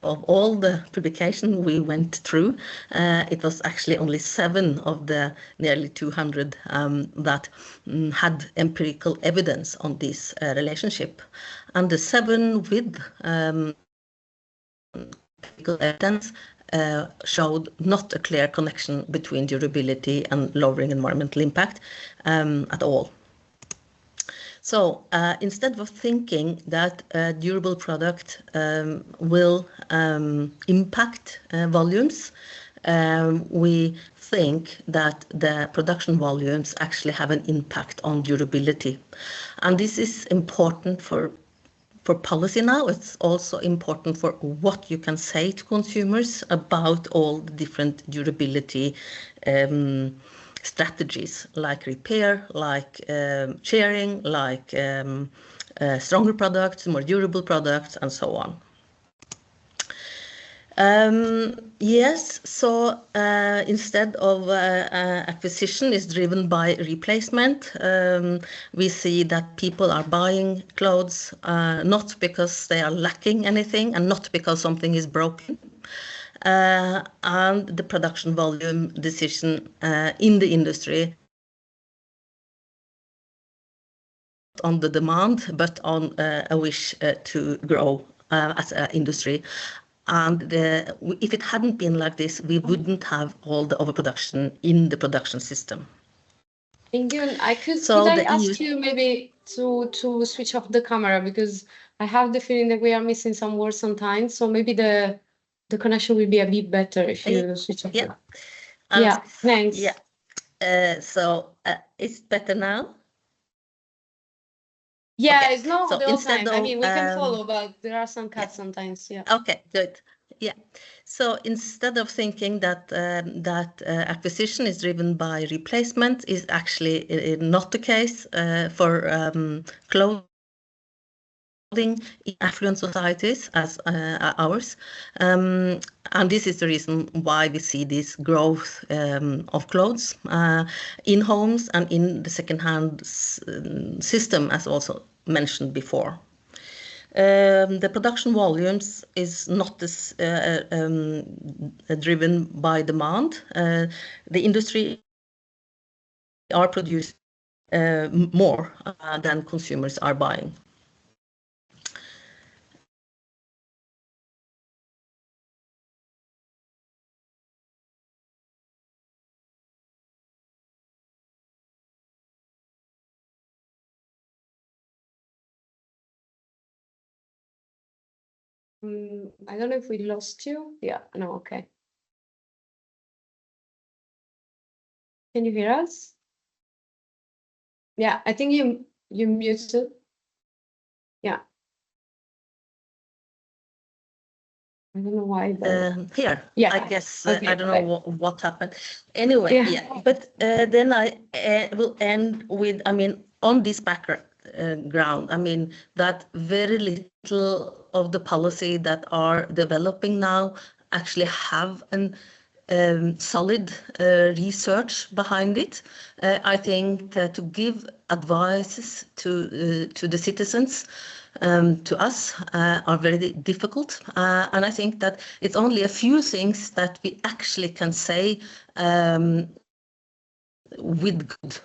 Of all the publications we went through, it was actually only 7 of the nearly 200 that had empirical evidence on this relationship. And the 7 with empirical evidence showed not a clear connection between durability and lowering environmental impact at all. So instead of thinking that a durable product will impact volumes, we think that the production volumes actually have an impact on durability. And this is important for policy now. It's also important for what you can say to consumers about all the different durability strategies, like repair, like sharing, like stronger products, more durable products, and so on. Yes, so instead of acquisition is driven by replacement, we see that people are buying clothes not because they are lacking anything and not because something is broken. And the production volume decision in the industry on the demand, but on a wish to grow as an industry. And if it hadn't been like this, we wouldn't have all the overproduction in the production system. Ingun, So could I the ask you maybe to switch off the camera, because I have the feeling that we are missing some words sometimes. So maybe the connection will be a bit better if you switch off. Yeah. Yeah. Thanks. Yeah. So it's better now. Yeah, Okay. it's not So the whole instead time. I of, mean, we can follow, but there are some cuts sometimes. Yeah. Okay, good. Yeah. So instead of thinking that acquisition is driven by replacement, is actually not the case for clothing in affluent societies as ours. And this is the reason why we see this growth of clothes in homes and in the second-hand system, as also mentioned before. The production volumes is not this driven by demand. The industry are producing more than consumers are buying. I don't know if we lost you. Yeah, no, okay. Can you hear us? Yeah, I think you muted. Yeah. I don't know why. Here, yeah. I guess Okay, I don't know what happened. Anyway, yeah. But then I will end with, I mean, on this background, I mean, that very little of the policy that are developing now actually have an solid research behind it. I think to give advices to the citizens, to us, are very difficult. And I think that it's only a few things that we actually can say with good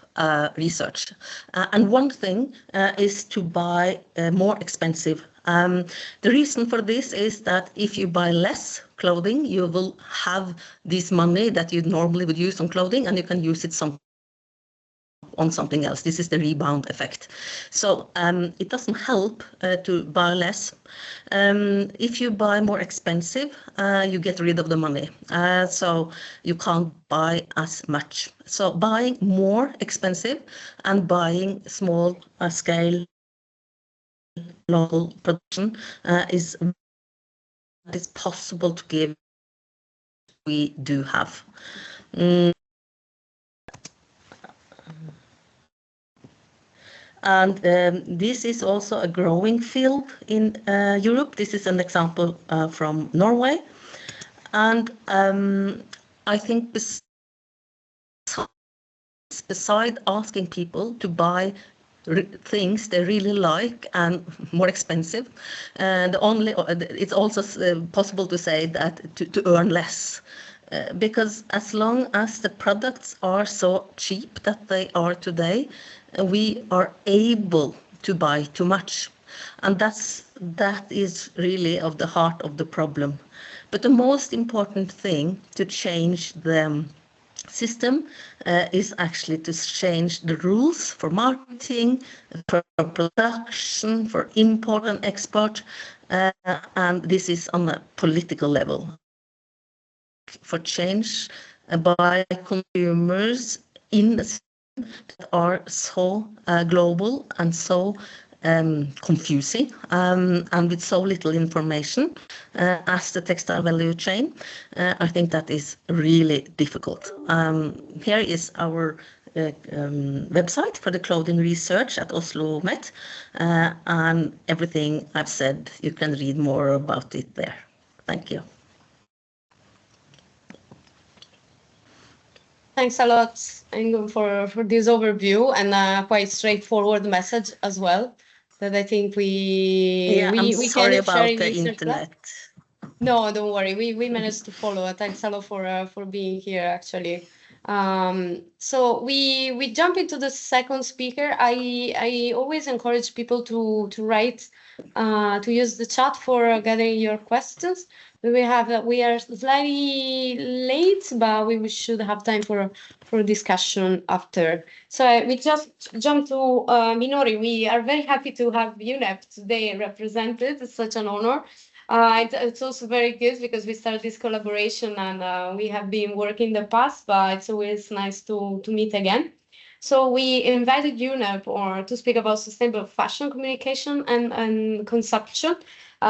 research. And one thing is to buy more expensive. The reason for this is that if you buy less clothing, you will have this money that you normally would use on clothing, and you can use it on something else. This is the rebound effect. So it doesn't help to buy less. If you buy more expensive, you get rid of the money. So you can't buy as much. So buying more expensive and buying small scale local production is possible to give. We do have. And this is also a growing field in Europe. This is an example from Norway. And I think beside asking people to buy things they really like and more expensive, and it's also possible to say that to earn less. Because as long as the products are so cheap that they are today, we are able to buy too much. And that is really of the heart of the problem. But the most important thing to change the system is actually to change the rules for marketing, for production, for import and export. And this is on a political level. For change by consumers in the system that are so global and so confusing and with so little information as the textile value chain. I think that is really difficult. Here is our website for the clothing research at Oslo Met, and everything I've said, you can read more about it there. Thank you. Thanks a lot, Ingun, for this overview and quite straightforward message as well. That I think I'm sorry about the internet. No, don't worry. We managed to follow. Thanks a lot for being here, actually. So we jump into the second speaker. I always encourage people to write, to use the chat for gathering your questions. We are slightly late, but we should have time for discussion after. So we just jump to Minori. We are very happy to have UNEP today represented. It's such an honor. It's also very good because we started this collaboration and we have been working in the past, but it's always nice to meet again. So we invited UNEP to speak about sustainable fashion communication and consumption.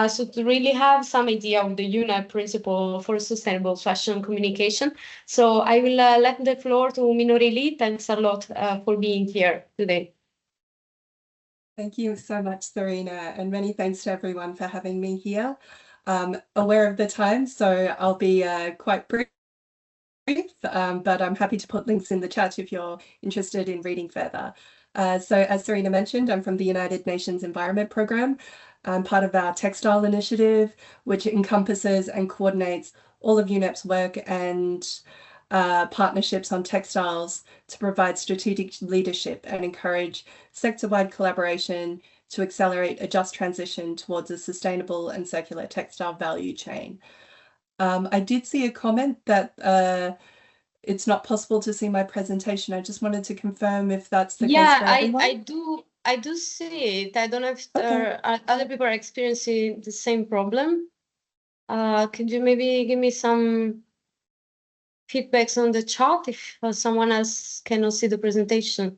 So to really have some idea of the UNEP principle for sustainable fashion communication. So I will let the floor to Minori Lee. Thanks a lot for being here today. Thank you so much, Serena, and many thanks to everyone for having me here. Aware of the time, so I'll be quite brief, but I'm happy to put links in the chat if you're interested in reading further. So as Serena mentioned, I'm from the United Nations Environment Programme. I'm part of our textile initiative, which encompasses and coordinates all of UNEP's work and partnerships on textiles to provide strategic leadership and encourage sector-wide collaboration to accelerate a just transition towards a sustainable and circular textile value chain. I did see a comment that it's not possible to see my presentation. I just wanted to confirm if that's the case for everyone. I do see it. I don't know if other people are experiencing the same problem. Could you maybe give me some feedbacks on the chat if someone else cannot see the presentation?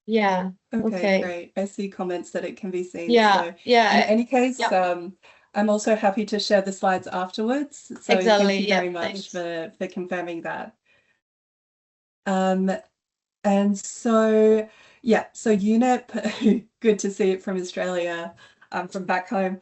Yeah. Okay, great. I see comments that it can be seen. Yeah, so yeah. In any case, I'm also happy to share the slides afterwards. So exactly. Thank you very much for confirming that. And so, yeah, so UNEP, good to see it from Australia, from back home.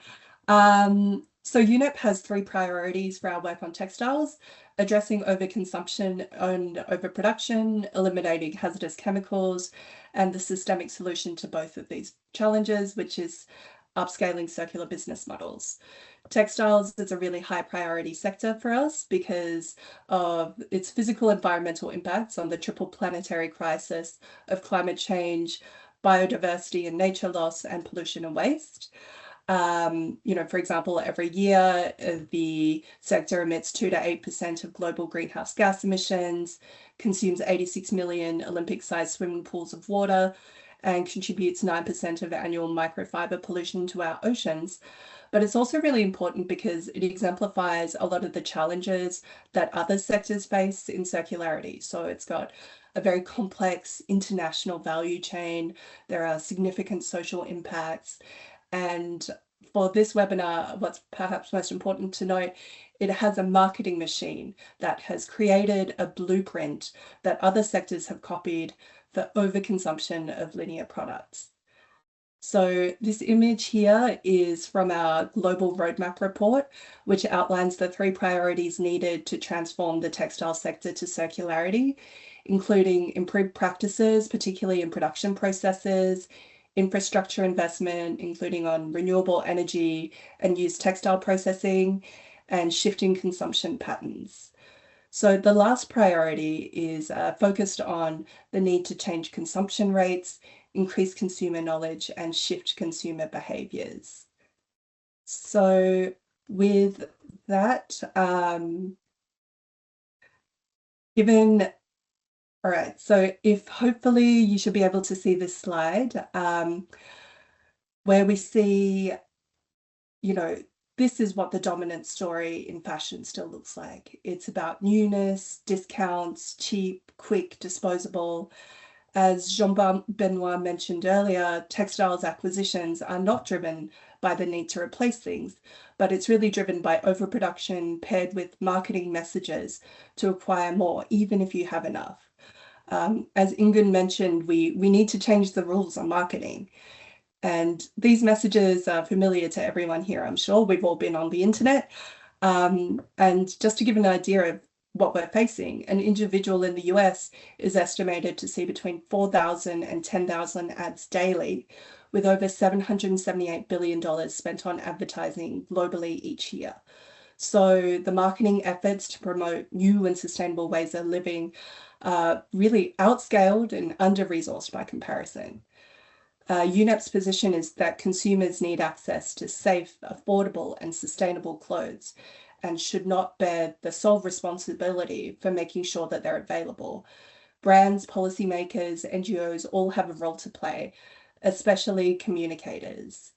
So UNEP has 3 priorities for our work on textiles: addressing overconsumption and overproduction, eliminating hazardous chemicals, and the systemic solution to both of these challenges, which is upscaling circular business models. Textiles is a really high priority sector for us because of its physical environmental impacts on the triple planetary crisis of climate change, biodiversity and nature loss, and pollution and waste. You know, for example, every year the sector emits 2 to 8% of global greenhouse gas emissions, consumes 86 million Olympic-sized swimming pools of water, and contributes 9% of annual microfiber pollution to our oceans. But it's also really important because it exemplifies a lot of the challenges that other sectors face in circularity. So it's got a very complex international value chain. There are significant social impacts. And for this webinar, what's perhaps most important to note, it has a marketing machine that has created a blueprint that other sectors have copied for overconsumption of linear products. So this image here is from our global roadmap report, which outlines the 3 priorities needed to transform the textile sector to circularity, including improved practices, particularly in production processes, infrastructure investment, including on renewable energy and used textile processing, and shifting consumption patterns. So the last priority is focused on the need to change consumption rates, increase consumer knowledge, and shift consumer behaviours. So with that, all right, so if hopefully you should be able to see this slide where we see, you know, this is what the dominant story in fashion still looks like. It's about newness, discounts, cheap, quick, disposable. As Jean-Benoit mentioned earlier, textiles acquisitions are not driven by the need to replace things, but it's really driven by overproduction paired with marketing messages to acquire more, even if you have enough. As Ingun mentioned, we need to change the rules on marketing. And these messages are familiar to everyone here, I'm sure. We've all been on the internet. And just to give an idea of what we're facing, an individual in the US is estimated to see between 4,000 and 10,000 ads daily, with over $778 billion spent on advertising globally each year. So the marketing efforts to promote new and sustainable ways of living are really outscaled and under-resourced by comparison. UNEP's position is that consumers need access to safe, affordable and sustainable clothes and should not bear the sole responsibility for making sure that they're available. Brands, policymakers, NGOs all have a role to play, especially communicators.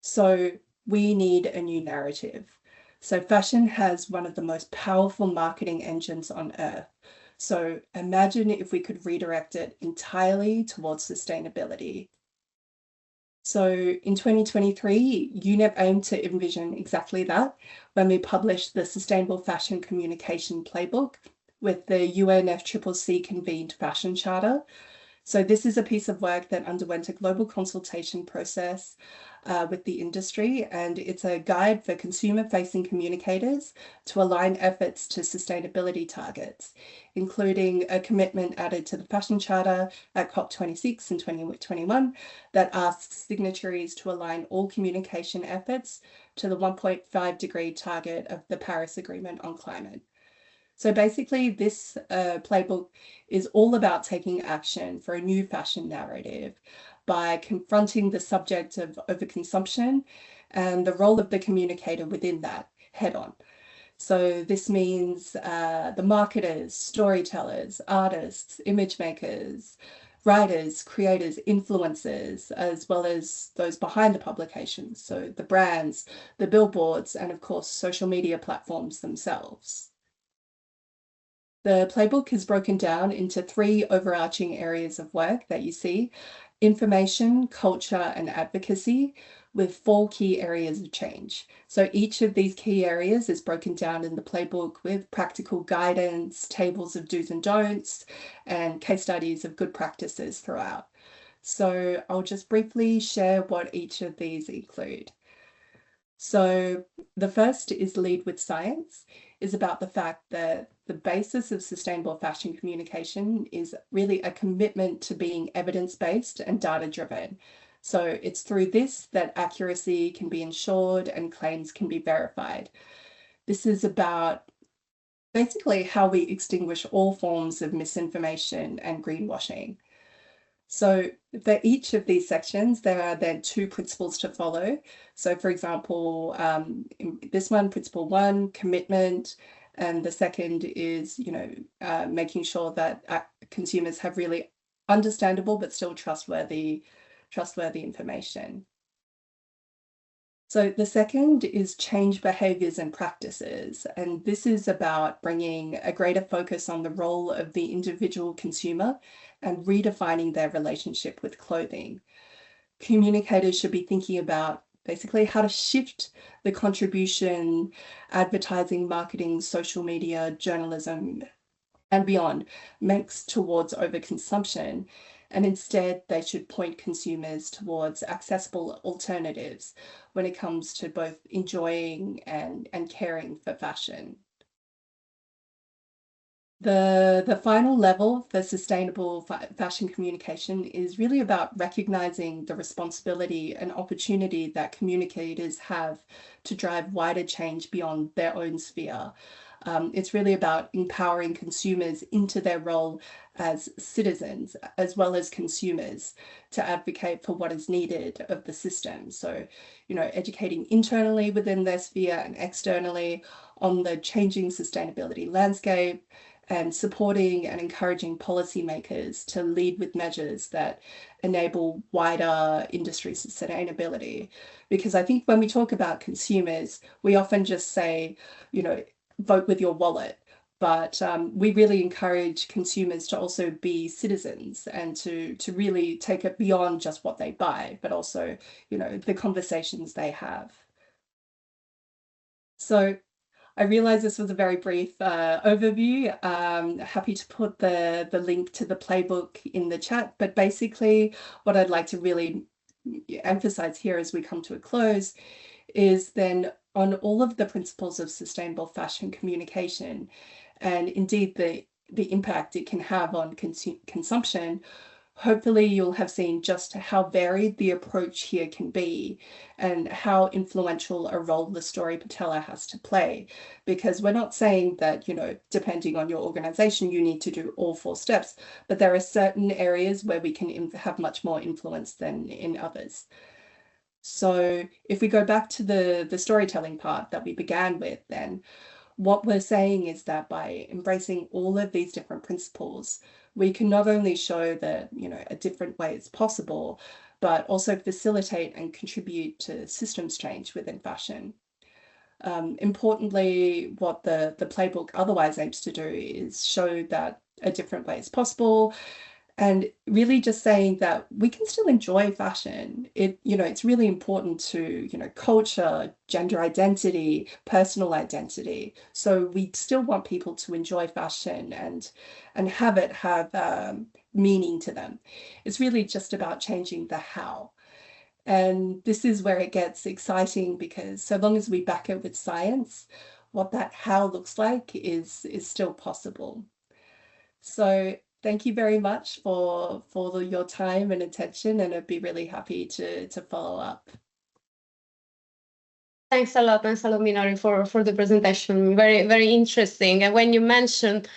So we need a new narrative. So fashion has one of the most powerful marketing engines on earth. So imagine if we could redirect it entirely towards sustainability. So in 2023, UNEP aimed to envision exactly that when we published the Sustainable Fashion Communication Playbook with the UNFCCC convened Fashion Charter. So this is a piece of work that underwent a global consultation process with the industry, and it's a guide for consumer-facing communicators to align efforts to sustainability targets, including a commitment added to the Fashion Charter at COP26 in 2021 that asks signatories to align all communication efforts to the 1.5 degree target of the Paris Agreement on Climate. So basically, this playbook is all about taking action for a new fashion narrative by confronting the subject of overconsumption and the role of the communicator within that head on. So this means the marketers, storytellers, artists, image makers, writers, creators, influencers, as well as those behind the publications. So the brands, the billboards, and of course, social media platforms themselves. The playbook is broken down into 3 overarching areas of work that you see: information, culture, and advocacy, with 4 key areas of change. So each of these key areas is broken down in the playbook with practical guidance, tables of do's and don'ts, and case studies of good practices throughout. So I'll just briefly share what each of these include. So the first is lead with science, is about the fact that the basis of sustainable fashion communication is really a commitment to being evidence-based and data-driven. So it's through this that accuracy can be ensured and claims can be verified. This is about basically how we extinguish all forms of misinformation and greenwashing. So for each of these sections, there are then 2 principles to follow. So for example, in this one, principle 1, commitment, and the second is, making sure that consumers have really understandable but still trustworthy information. So the second is change behaviours and practices, and this is about bringing a greater focus on the role of the individual consumer and redefining their relationship with clothing. Communicators should be thinking about basically how to shift the contribution, advertising, marketing, social media, journalism, and beyond makes towards overconsumption. And instead, they should point consumers towards accessible alternatives when it comes to both enjoying and caring for fashion. The final level for sustainable fashion communication is really about recognizing the responsibility and opportunity that communicators have to drive wider change beyond their own sphere. It's really about empowering consumers into their role as citizens as well as consumers to advocate for what is needed of the system. So, educating internally within their sphere and externally on the changing sustainability landscape, and supporting and encouraging policymakers to lead with measures that enable wider industry sustainability. Because I think when we talk about consumers, we often just say, vote with your wallet. But we really encourage consumers to also be citizens and to really take it beyond just what they buy, but also, the conversations they have. So I realize this was a very brief overview. Happy to put the link to the playbook in the chat, but basically what I'd like to really emphasize here as we come to a close is then on all of the principles of sustainable fashion communication, and indeed the impact it can have on consumption. hopefully you'll have seen just how varied the approach here can be and how influential a role the storyteller has to play. Because we're not saying that, you know, depending on your organization, you need to do all 4 steps, but there are certain areas where we can have much more influence than in others. So if we go back to the storytelling part that we began with, then what we're saying is that by embracing all of these different principles, we can not only show that, you know, a different way is possible, but also facilitate and contribute to systems change within fashion. Importantly, what the playbook otherwise aims to do is show that a different way is possible, and really just saying that we can still enjoy fashion. You know, it's really important to, you know, culture, gender identity, personal identity. So we still want people to enjoy fashion and have it have meaning to them. It's really just about changing the how. And this is where it gets exciting, because so long as we back it with science, what that how looks like is still possible. So thank you very much for your time and attention, and I'd be really happy to follow up. Thanks a lot, Minori, for the presentation. Very, very interesting. And when you mentioned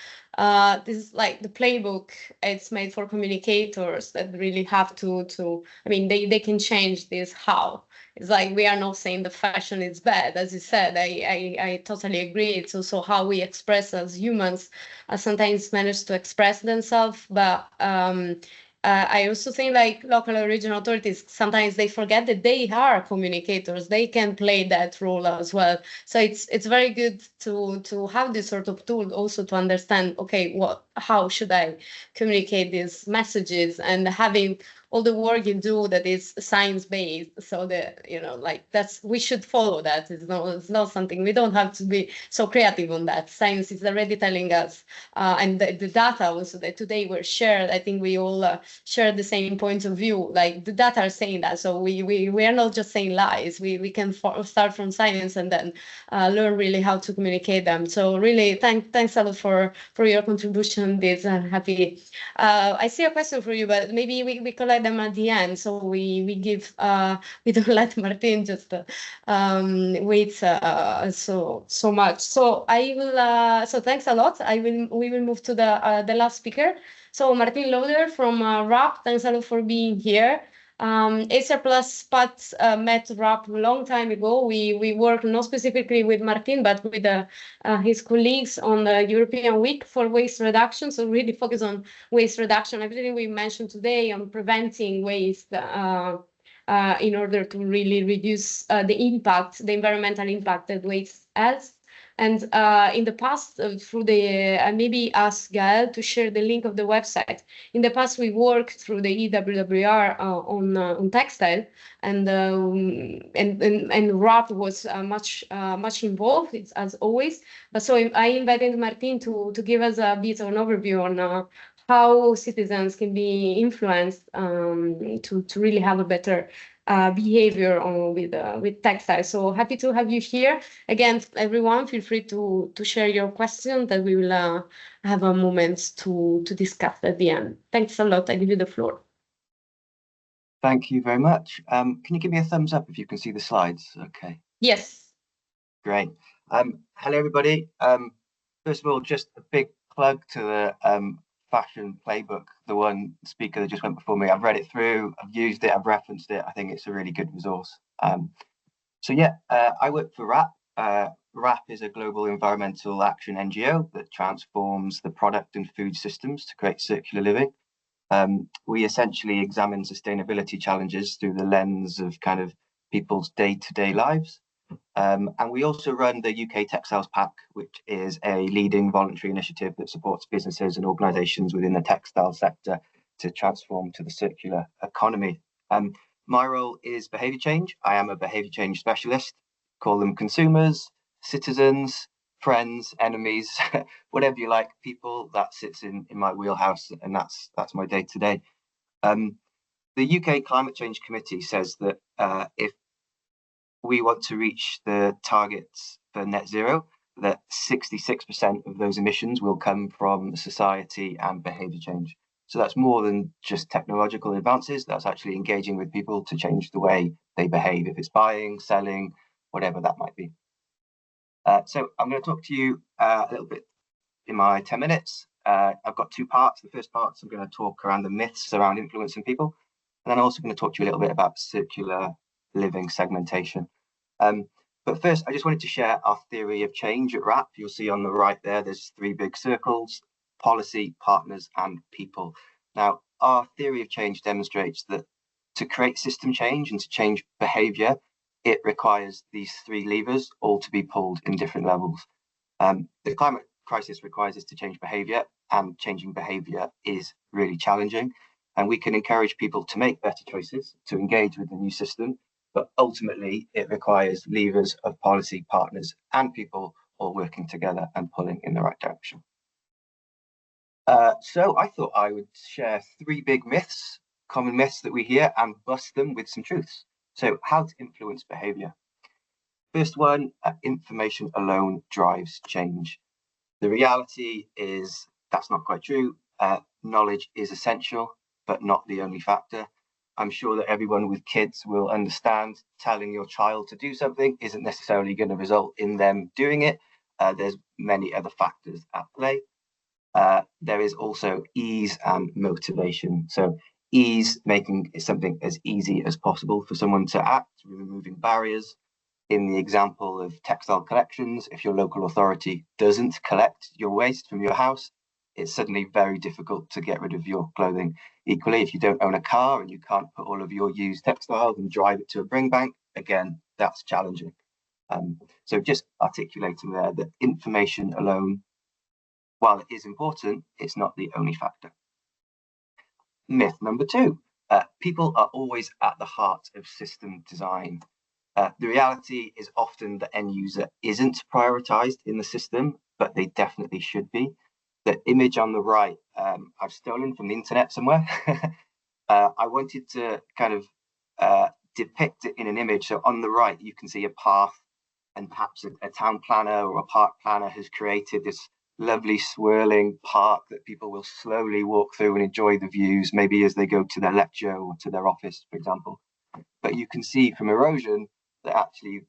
this is like the playbook, it's made for communicators that really have to I mean, they can change this how. It's like we are not saying the fashion is bad, as you said. I totally agree. It's also how we express as humans, sometimes manage to express themselves, but I also think like local and regional authorities, sometimes they forget that they are communicators. They can play that role as well. So it's very good to have this sort of tool also to understand, okay, how should I communicate these messages, and having all the work you do that is science-based, so that, you know, like we should follow that. It's not something, we don't have to be so creative on that. Science is already telling us, and the data also that today were shared, I think we all share the same point of view. Like the data are saying that, so we are not just saying lies. We can start from science and then learn really how to communicate them. So really, thanks a lot for your contribution. This happy. I see a question for you, but maybe we collect them at the end. So we give we don't let Martin just wait so much. So I will. So thanks a lot. We will move to the last speaker. So Martin Loader from RAP, thanks a lot for being here. Acer plus Pat met RAP a long time ago. We work not specifically with Martin, but with his colleagues on the European Week for Waste Reduction. So really focus on waste reduction, everything we mentioned today on preventing waste in order to really reduce the environmental impact that waste has. And in the past, through the maybe ask Gael to share the link of the website. In the past, we worked through the EWWR on textile, and RAP was much involved, as always. But so I invited Martin to give us a bit of an overview on how citizens can be influenced to really have a better behavior with textiles. So happy to have you here. Again, everyone, feel free to share your questions that we will have a moment to discuss at the end. Thanks a lot. I give you the floor. Thank you very much. Can you give me a thumbs up if you can see the slides? Okay. Yes. Great. Hello, everybody. First of all, just a big plug to the fashion playbook, the one speaker that just went before me. I've read it through, I've used it, I've referenced it. I think it's a really good resource. So yeah, I work for RAP. RAP is a global environmental action NGO that transforms the product and food systems to create circular living. We essentially examine sustainability challenges through the lens of kind of people's day-to-day lives. And we also run the UK Textiles Pack, which is a leading voluntary initiative that supports businesses and organisations within the textile sector to transform to the circular economy. My role is behaviour change. I am a behaviour change specialist. Call them consumers, citizens, friends, enemies, whatever you like, people. That sits in my wheelhouse, and that's my day to day. The UK Climate Change Committee says that if we want to reach the targets for net zero, that 66% of those emissions will come from society and behaviour change. So that's more than just technological advances. That's actually engaging with people to change the way they behave, if it's buying, selling, whatever that might be. So I'm going to talk to you a little bit in my 10 minutes. I've got two parts. The first part, I'm going to talk around the myths around influencing people. And then I'm also going to talk to you a little bit about circular living segmentation. But first, I just wanted to share our theory of change at WRAP. You'll see on the right there, there's three big circles: policy, partners, and people. Now, our theory of change demonstrates that to create system change and to change behaviour, it requires these three levers all to be pulled in different levels. The climate crisis requires us to change behaviour, and changing behaviour is really challenging. And we can encourage people to make better choices, to engage with the new system, but ultimately it requires levers of policy, partners, and people all working together and pulling in the right direction. So I thought I would share three big myths, common myths that we hear, and bust them with some truths. So how to influence behaviour. First one, information alone drives change. The reality is that's not quite true. Knowledge is essential, but not the only factor. I'm sure that everyone with kids will understand telling your child to do something isn't necessarily going to result in them doing it. There's many other factors at play. There is also ease and motivation. So ease, making something as easy as possible for someone to act, removing barriers. In the example of textile collections, if your local authority doesn't collect your waste from your house, it's suddenly very difficult to get rid of your clothing. Equally, if you don't own a car and you can't put all of your used textiles and drive it to a bring bank, again, that's challenging. So just articulating there that information alone, while it is important, it's not the only factor. Myth number two, people are always at the heart of system design. The reality is often the end user isn't prioritized in the system, but they definitely should be. The image on the right, I've stolen from the internet somewhere. I wanted to kind of depict it in an image. So on the right, you can see a path, and perhaps a town planner or a park planner has created this lovely swirling park that people will slowly walk through and enjoy the views, maybe as they go to their lecture or to their office, for example. But you can see from erosion that actually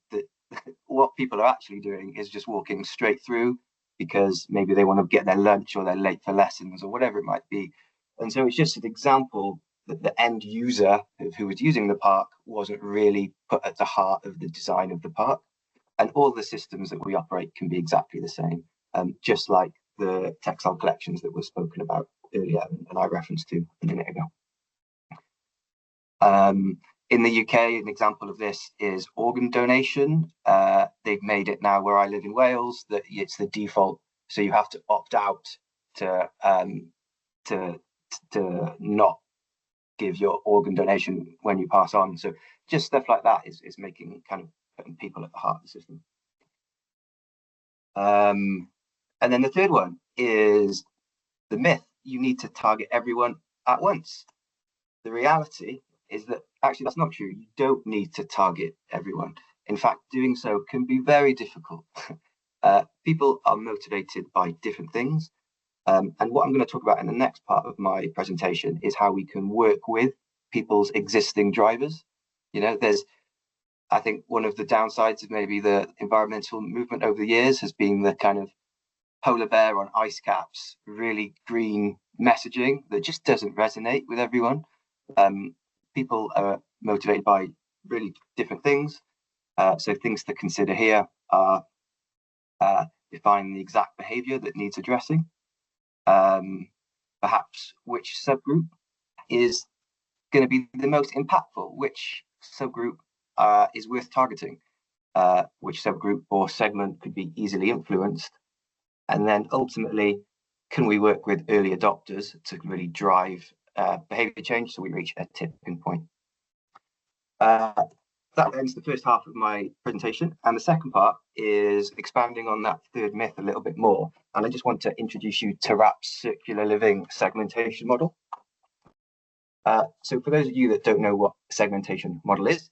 what people are actually doing is just walking straight through because maybe they want to get their lunch or they're late for lessons or whatever it might be. And so it's just an example that the end user who was using the park wasn't really put at the heart of the design of the park. And all the systems that we operate can be exactly the same, just like the textile collections that were spoken about earlier and I referenced to a minute ago. In the UK, an example of this is organ donation. They've made it now where I live in Wales that it's the default, so you have to opt out to not give your organ donation when you pass on. So just stuff like that is making kind of putting people at the heart of the system. And then the third one is the myth: you need to target everyone at once. The reality is that actually that's not true. You don't need to target everyone. In fact, doing so can be very difficult. People are motivated by different things. And what I'm going to talk about in the next part of my presentation is how we can work with people's existing drivers. You know, I think one of the downsides of maybe the environmental movement over the years has been the kind of polar bear on ice caps, really green messaging that just doesn't resonate with everyone. People are motivated by really different things. So things to consider here are define the exact behaviour that needs addressing. Perhaps which subgroup is going to be the most impactful, which subgroup is worth targeting, which subgroup or segment could be easily influenced. And then ultimately, can we work with early adopters to really drive behaviour change so we reach a tipping point? That ends the first half of my presentation. And the second part is expanding on that third myth a little bit more. And I just want to introduce you to WRAP's circular living segmentation model. So for those of you that don't know what a segmentation model is,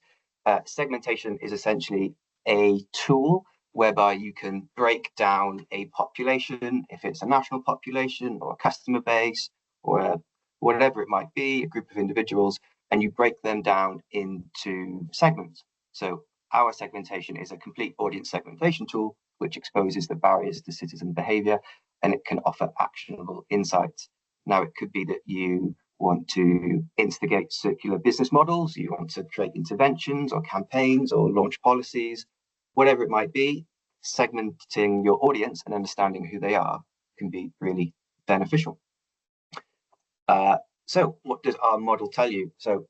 segmentation is essentially a tool whereby you can break down a population, if it's a national population or a customer base or whatever it might be, a group of individuals, and you break them down into segments. So our segmentation is a complete audience segmentation tool, which exposes the barriers to citizen behaviour, and it can offer actionable insights. Now, it could be that you want to instigate circular business models, you want to create interventions or campaigns or launch policies, whatever it might be. Segmenting your audience and understanding who they are can be really beneficial. So what does our model tell you? So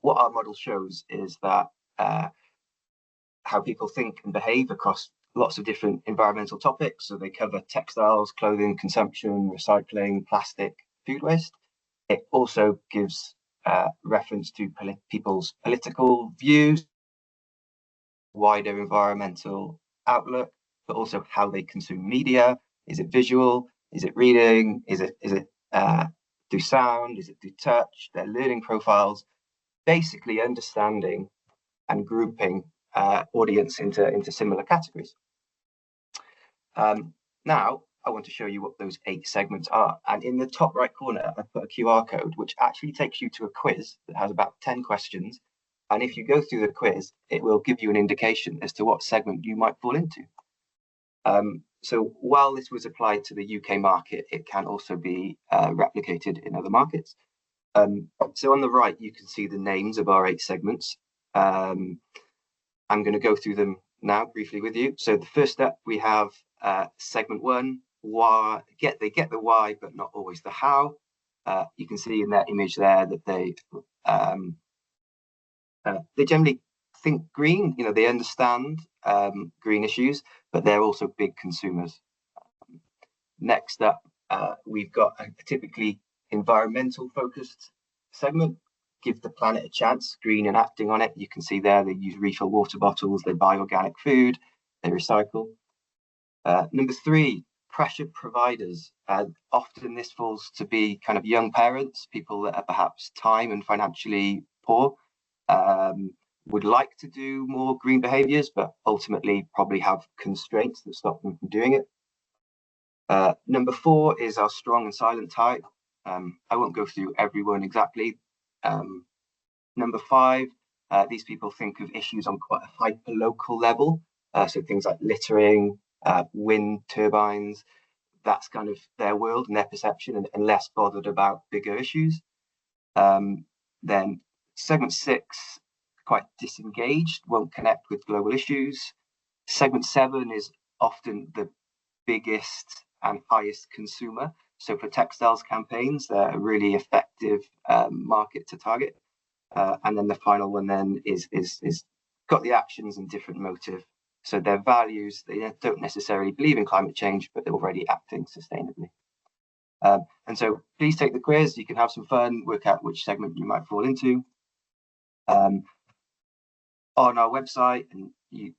what our model shows is that how people think and behave across lots of different environmental topics. So they cover textiles, clothing, consumption, recycling, plastic, food waste. It also gives reference to people's political views, wider environmental outlook, but also how they consume media. Is it visual? Is it reading? Is it through sound? Is it through touch? Their learning profiles, basically understanding and grouping audience into similar categories. Now, I want to show you what those 8 segments are. And in the top right corner, I put a QR code, which actually takes you to a quiz that has about 10 questions. And if you go through the quiz, it will give you an indication as to what segment you might fall into. So while this was applied to the UK market, it can also be replicated in other markets. So on the right, you can see the names of our 8 segments. I'm going to go through them now briefly with you. So the first step, we have segment 1, why, they get the why, but not always the how. You can see in that image there that they generally think green, they understand green issues, but they're also big consumers. Next up, we've got a typically environmental focused segment. Give the planet a chance, green and acting on it. You can see there they use refill water bottles, they buy organic food, they recycle. Number 3, pressure providers. Often this falls to be kind of young parents, people that are perhaps time and financially poor, would like to do more green behaviours, but ultimately probably have constraints that stop them from doing it. Number 4 is our strong and silent type. I won't go through everyone exactly. Number 5, these people think of issues on quite a hyper-local level. So things like littering, wind turbines, that's kind of their world and their perception, and less bothered about bigger issues. Then segment 6, quite disengaged, won't connect with global issues. Segment 7 is often the biggest and highest consumer. So for textiles campaigns, they're a really effective market to target. And then the final one then is got the actions and different motive. So their values, they don't necessarily believe in climate change, but they're already acting sustainably. And so please take the quiz. You can have some fun, work out which segment you might fall into. On our website, and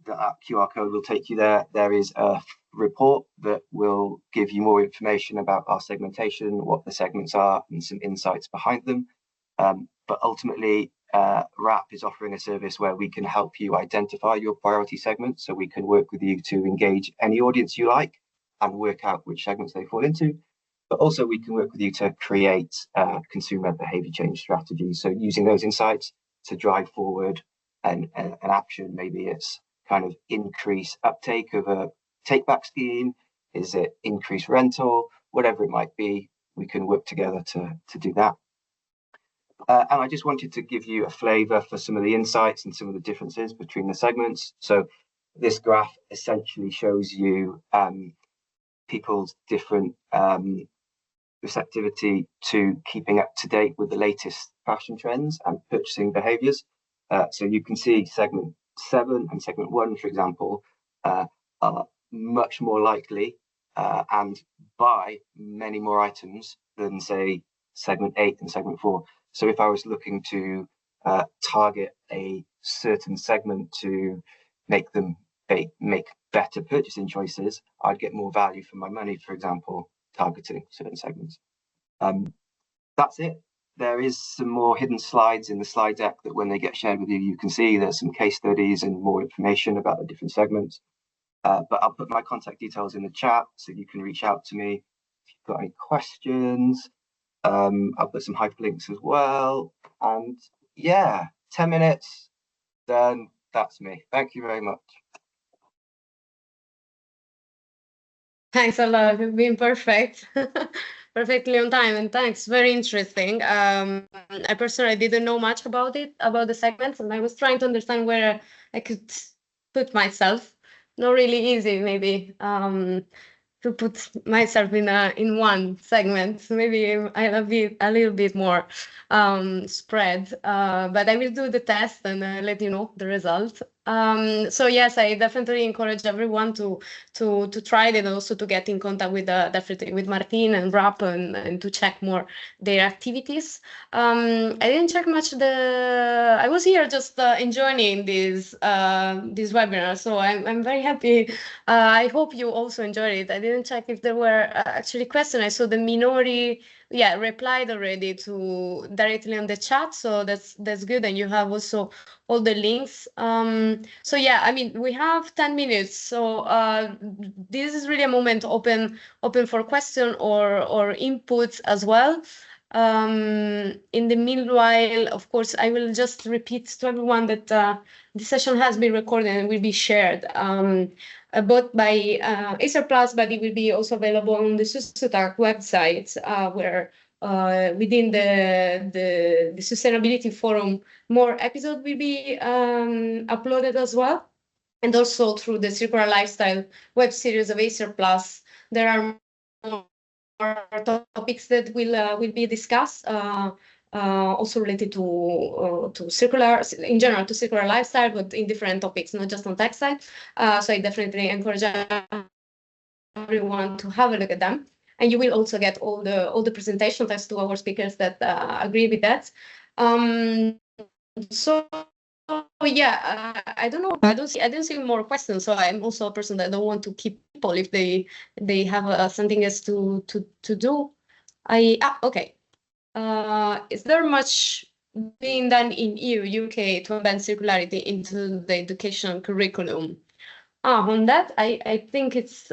that QR code will take you there. There is a report that will give you more information about our segmentation, what the segments are, and some insights behind them. But ultimately, WRAP is offering a service where we can help you identify your priority segments, so we can work with you to engage any audience you like and work out which segments they fall into. But also we can work with you to create consumer behavior change strategies. So using those insights to drive forward an action. Maybe it's kind of increase uptake of a take back scheme. Is it increase rental? Whatever it might be, we can work together to do that. And I just wanted to give you a flavour for some of the insights and some of the differences between the segments. So this graph essentially shows you people's different receptivity to keeping up to date with the latest fashion trends and purchasing behaviours. So you can see segment 7 and segment 1, for example, are much more likely and buy many more items than, say, segment 8 and segment 4. So if I was looking to target a certain segment to make them make better purchasing choices, I'd get more value for my money, for example, targeting certain segments. That's it. There is some more hidden slides in the slide deck that when they get shared with you, you can see there's some case studies and more information about the different segments. But I'll put my contact details in the chat so you can reach out to me if you've got any questions. I'll put some hyperlinks as well. And yeah, 10 minutes, then that's me. Thank you very much. Thanks a lot. You've been perfect. Perfectly on time, and thanks. Very interesting. I personally didn't know much about the segments, and I was trying to understand where I could put myself. Not really easy, maybe, to put myself in one segment. Maybe I'll be a little bit more spread, but I will do the test and let you know the result. So yes, I definitely encourage everyone to try it, and also to get in contact with definitely with Martin and Rap, and to check more their activities. I didn't check much I was here just enjoying this webinar, so I'm very happy. I hope you also enjoyed it. I didn't check if there were actually questions. I saw the Minori, yeah, replied already directly on the chat, so that's good. And you have also all the links. So yeah, I mean, we have 10 minutes, so this is really a moment open for question or inputs as well. In the meanwhile, of course, I will just repeat to everyone that this session has been recorded and will be shared both by Acer Plus, but it will be also available on the CISUTAC website, where within the Sustainability Forum, more episodes will be uploaded as well. And also through the Circular Lifestyle web series of Acer Plus, there are more topics that will be discussed, also related to circular, in general, to circular lifestyle, but in different topics, not just on textile. So I definitely encourage everyone to have a look at them. And you will also get all the presentations thanks to our speakers that agree with that. So yeah, I don't know. I didn't see more questions. So I'm also a person that don't want to keep people if they have something else to do. Okay. Is there much being done in EU, UK to embed circularity into the education curriculum? On that, I think it's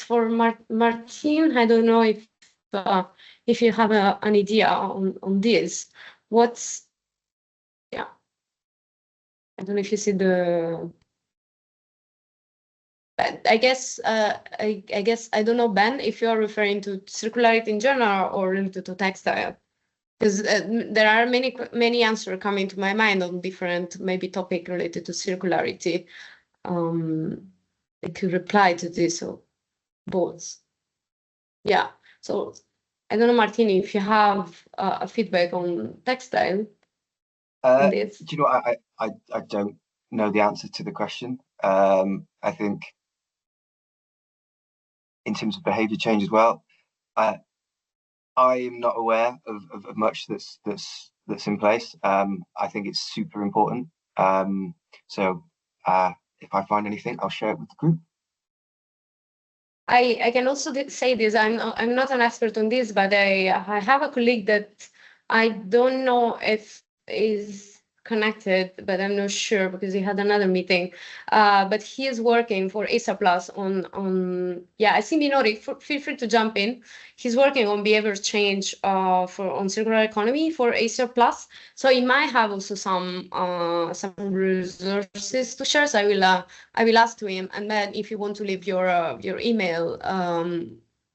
for Martin. I don't know if you have an idea on this. Yeah. I don't know if you see I guess I don't know, Ben, if you are referring to circularity in general or related to textile, because there are many answers coming to my mind on different maybe topic related to circularity. I could reply to this or both. Yeah. So I don't know, Martini, if you have a feedback on textile. Do you know what? I don't know the answer to the question. I think in terms of behaviour change as well, I am not aware of much that's in place. I think it's super important. So if I find anything, I'll share it with the group. I can also say this. I'm not an expert on this, but I have a colleague that I don't know if is connected, but I'm not sure because he had another meeting. But he is working for Acer Plus on yeah. I see Minori. Feel free to jump in. He's working on behavior change on circular economy for Acer Plus. So he might have also some resources to share. So I will ask to him, and then if you want to leave your email,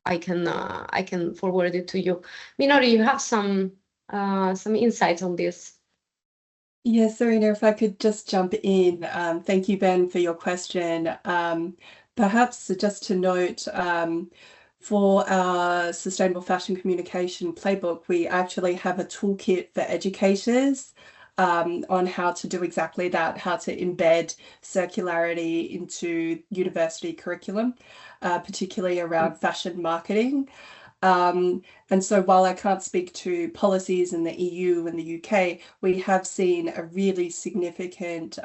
I can forward it to you. Minori, you have some insights on this. Yes, Serena, if I could just jump in. Thank you, Ben, for your question. Perhaps just to note, for our Sustainable Fashion Communication Playbook, we actually have a toolkit for educators on how to do exactly that, how to embed circularity into university curriculum, particularly around fashion marketing. And so while I can't speak to policies in the EU and the UK, we have seen a really significant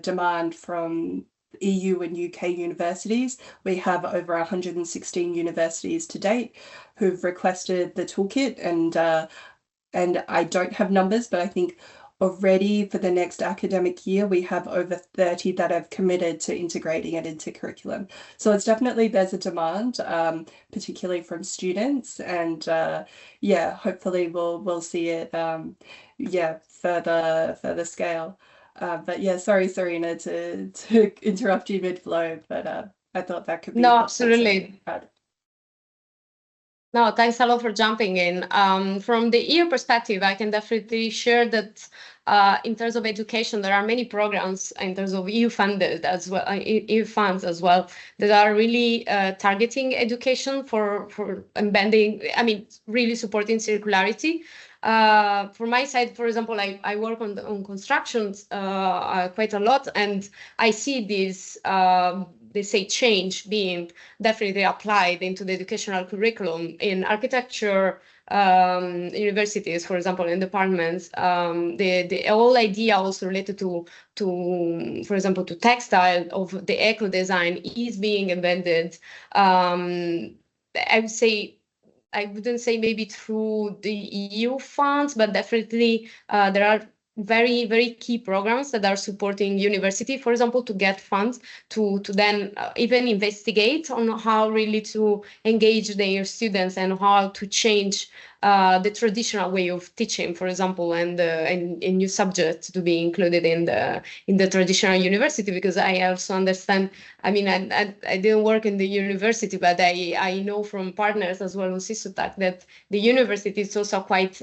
demand from EU and UK universities. We have over 116 universities to date who've requested the toolkit, and I don't have numbers, but I think already for the next academic year, we have over 30 that have committed to integrating it into curriculum. So it's definitely, there's a demand, particularly from students, and yeah, hopefully we'll see it, yeah, further scale. But yeah, sorry, Serena, to interrupt you mid-flow, but I thought that could be No, absolutely. to add. No, thanks a lot for jumping in. From the EU perspective, I can definitely share that in terms of education, there are many programs in terms of EU funded as well, EU funds as well, that are really targeting education for embedding, I mean, really supporting circularity. From my side, for example, I work on constructions quite a lot, and I see this they say change being definitely applied into the educational curriculum in architecture, universities, for example, in departments. The whole idea also related to for example, to textile of the eco design is being embedded. I wouldn't say maybe through the EU funds, but definitely there are very, very key programs that are supporting university, for example, to get funds to then even investigate on how really to engage their students and how to change the traditional way of teaching, for example, and new subjects to be included in the traditional university. Because I also understand, I mean, I didn't work in the university, but I know from partners as well in CISUTAC that the university is also quite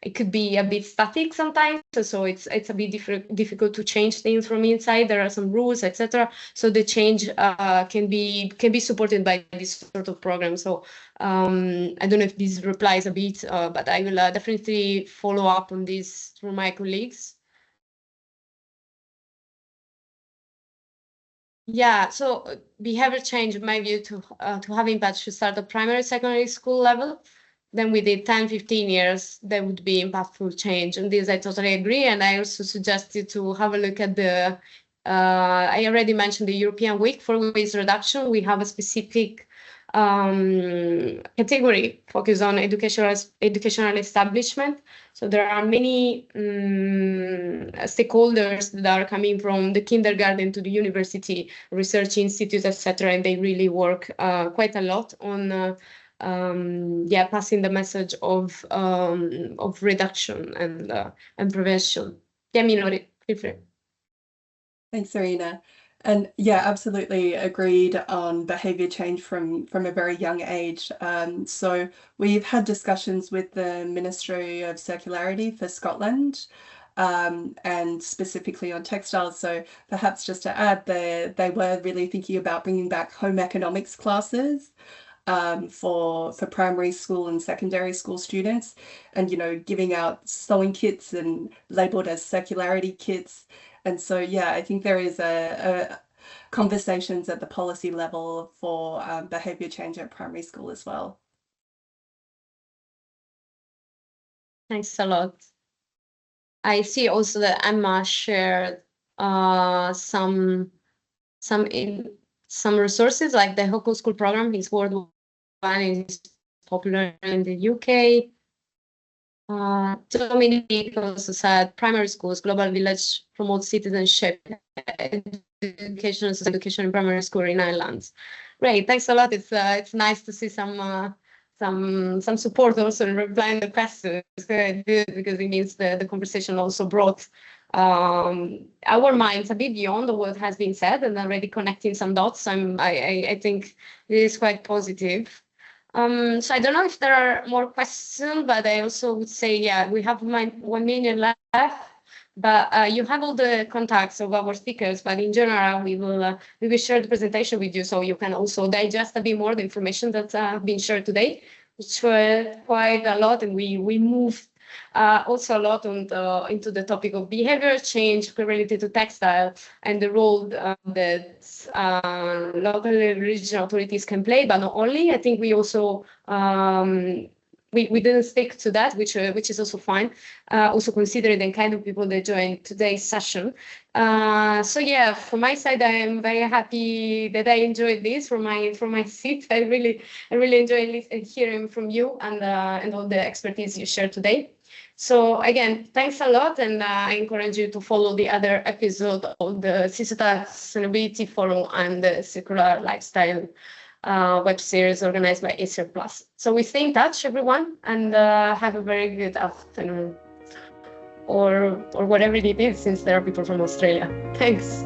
it could be a bit static sometimes, so it's a bit difficult to change things from inside. There are some rules, etc. So the change can be supported by this sort of program. So I don't know if this replies a bit, but I will definitely follow up on this through my colleagues. Yeah, so behavior change, in my view, to have impact should start at primary, secondary school level. Then within 10-15 years, there would be impactful change. And this I totally agree. And I also suggest you to have a look at the, I already mentioned the European Week for Waste Reduction. We have a specific category focused on educational establishment. So there are many stakeholders that are coming from the kindergarten to the university, research institutes, etc. And they really work quite a lot on yeah, passing the message of reduction and prevention. Yeah, Minori, feel free. Thanks, Serena. And yeah, absolutely agreed on behaviour change from a very young age. So we've had discussions with the Ministry of Circularity for Scotland, and specifically on textiles. So perhaps just to add, they were really thinking about bringing back home economics classes for primary school and secondary school students, and, you know, giving out sewing kits and labelled as circularity kits. And so, yeah, I think there is a conversations at the policy level for behaviour change at primary school as well. Thanks a lot. I see also that Emma shared some resources, like the Hoko School program is worldwide and is popular in the UK. Dominique also said primary schools, global village promote citizenship, education in primary school in Ireland. Great, thanks a lot. It's nice to see some support also in replying the questions. It's very good because it means the conversation also brought our minds a bit beyond what has been said and already connecting some dots. I think it is quite positive. So I don't know if there are more questions, but I also would say, yeah, we have 1 minute left, but you have all the contacts of our speakers, but in general, we will share the presentation with you, so you can also digest a bit more the information that's been shared today, which were quite a lot, and we moved also a lot into the topic of behavior change related to textile and the role that local and regional authorities can play, but not only. I think we also we didn't stick to that, which is also fine. Also considering the kind of people that joined today's session. So yeah, from my side, I am very happy that I enjoyed this from my seat. I really enjoyed hearing from you and all the expertise you shared today. So again, thanks a lot, and I encourage you to follow the other episode of the CISUTAC Sustainability Forum and the Circular Lifestyle web series organized by Acer Plus. So we stay in touch, everyone, and have a very good afternoon, or whatever it is, since there are people from Australia. Thanks.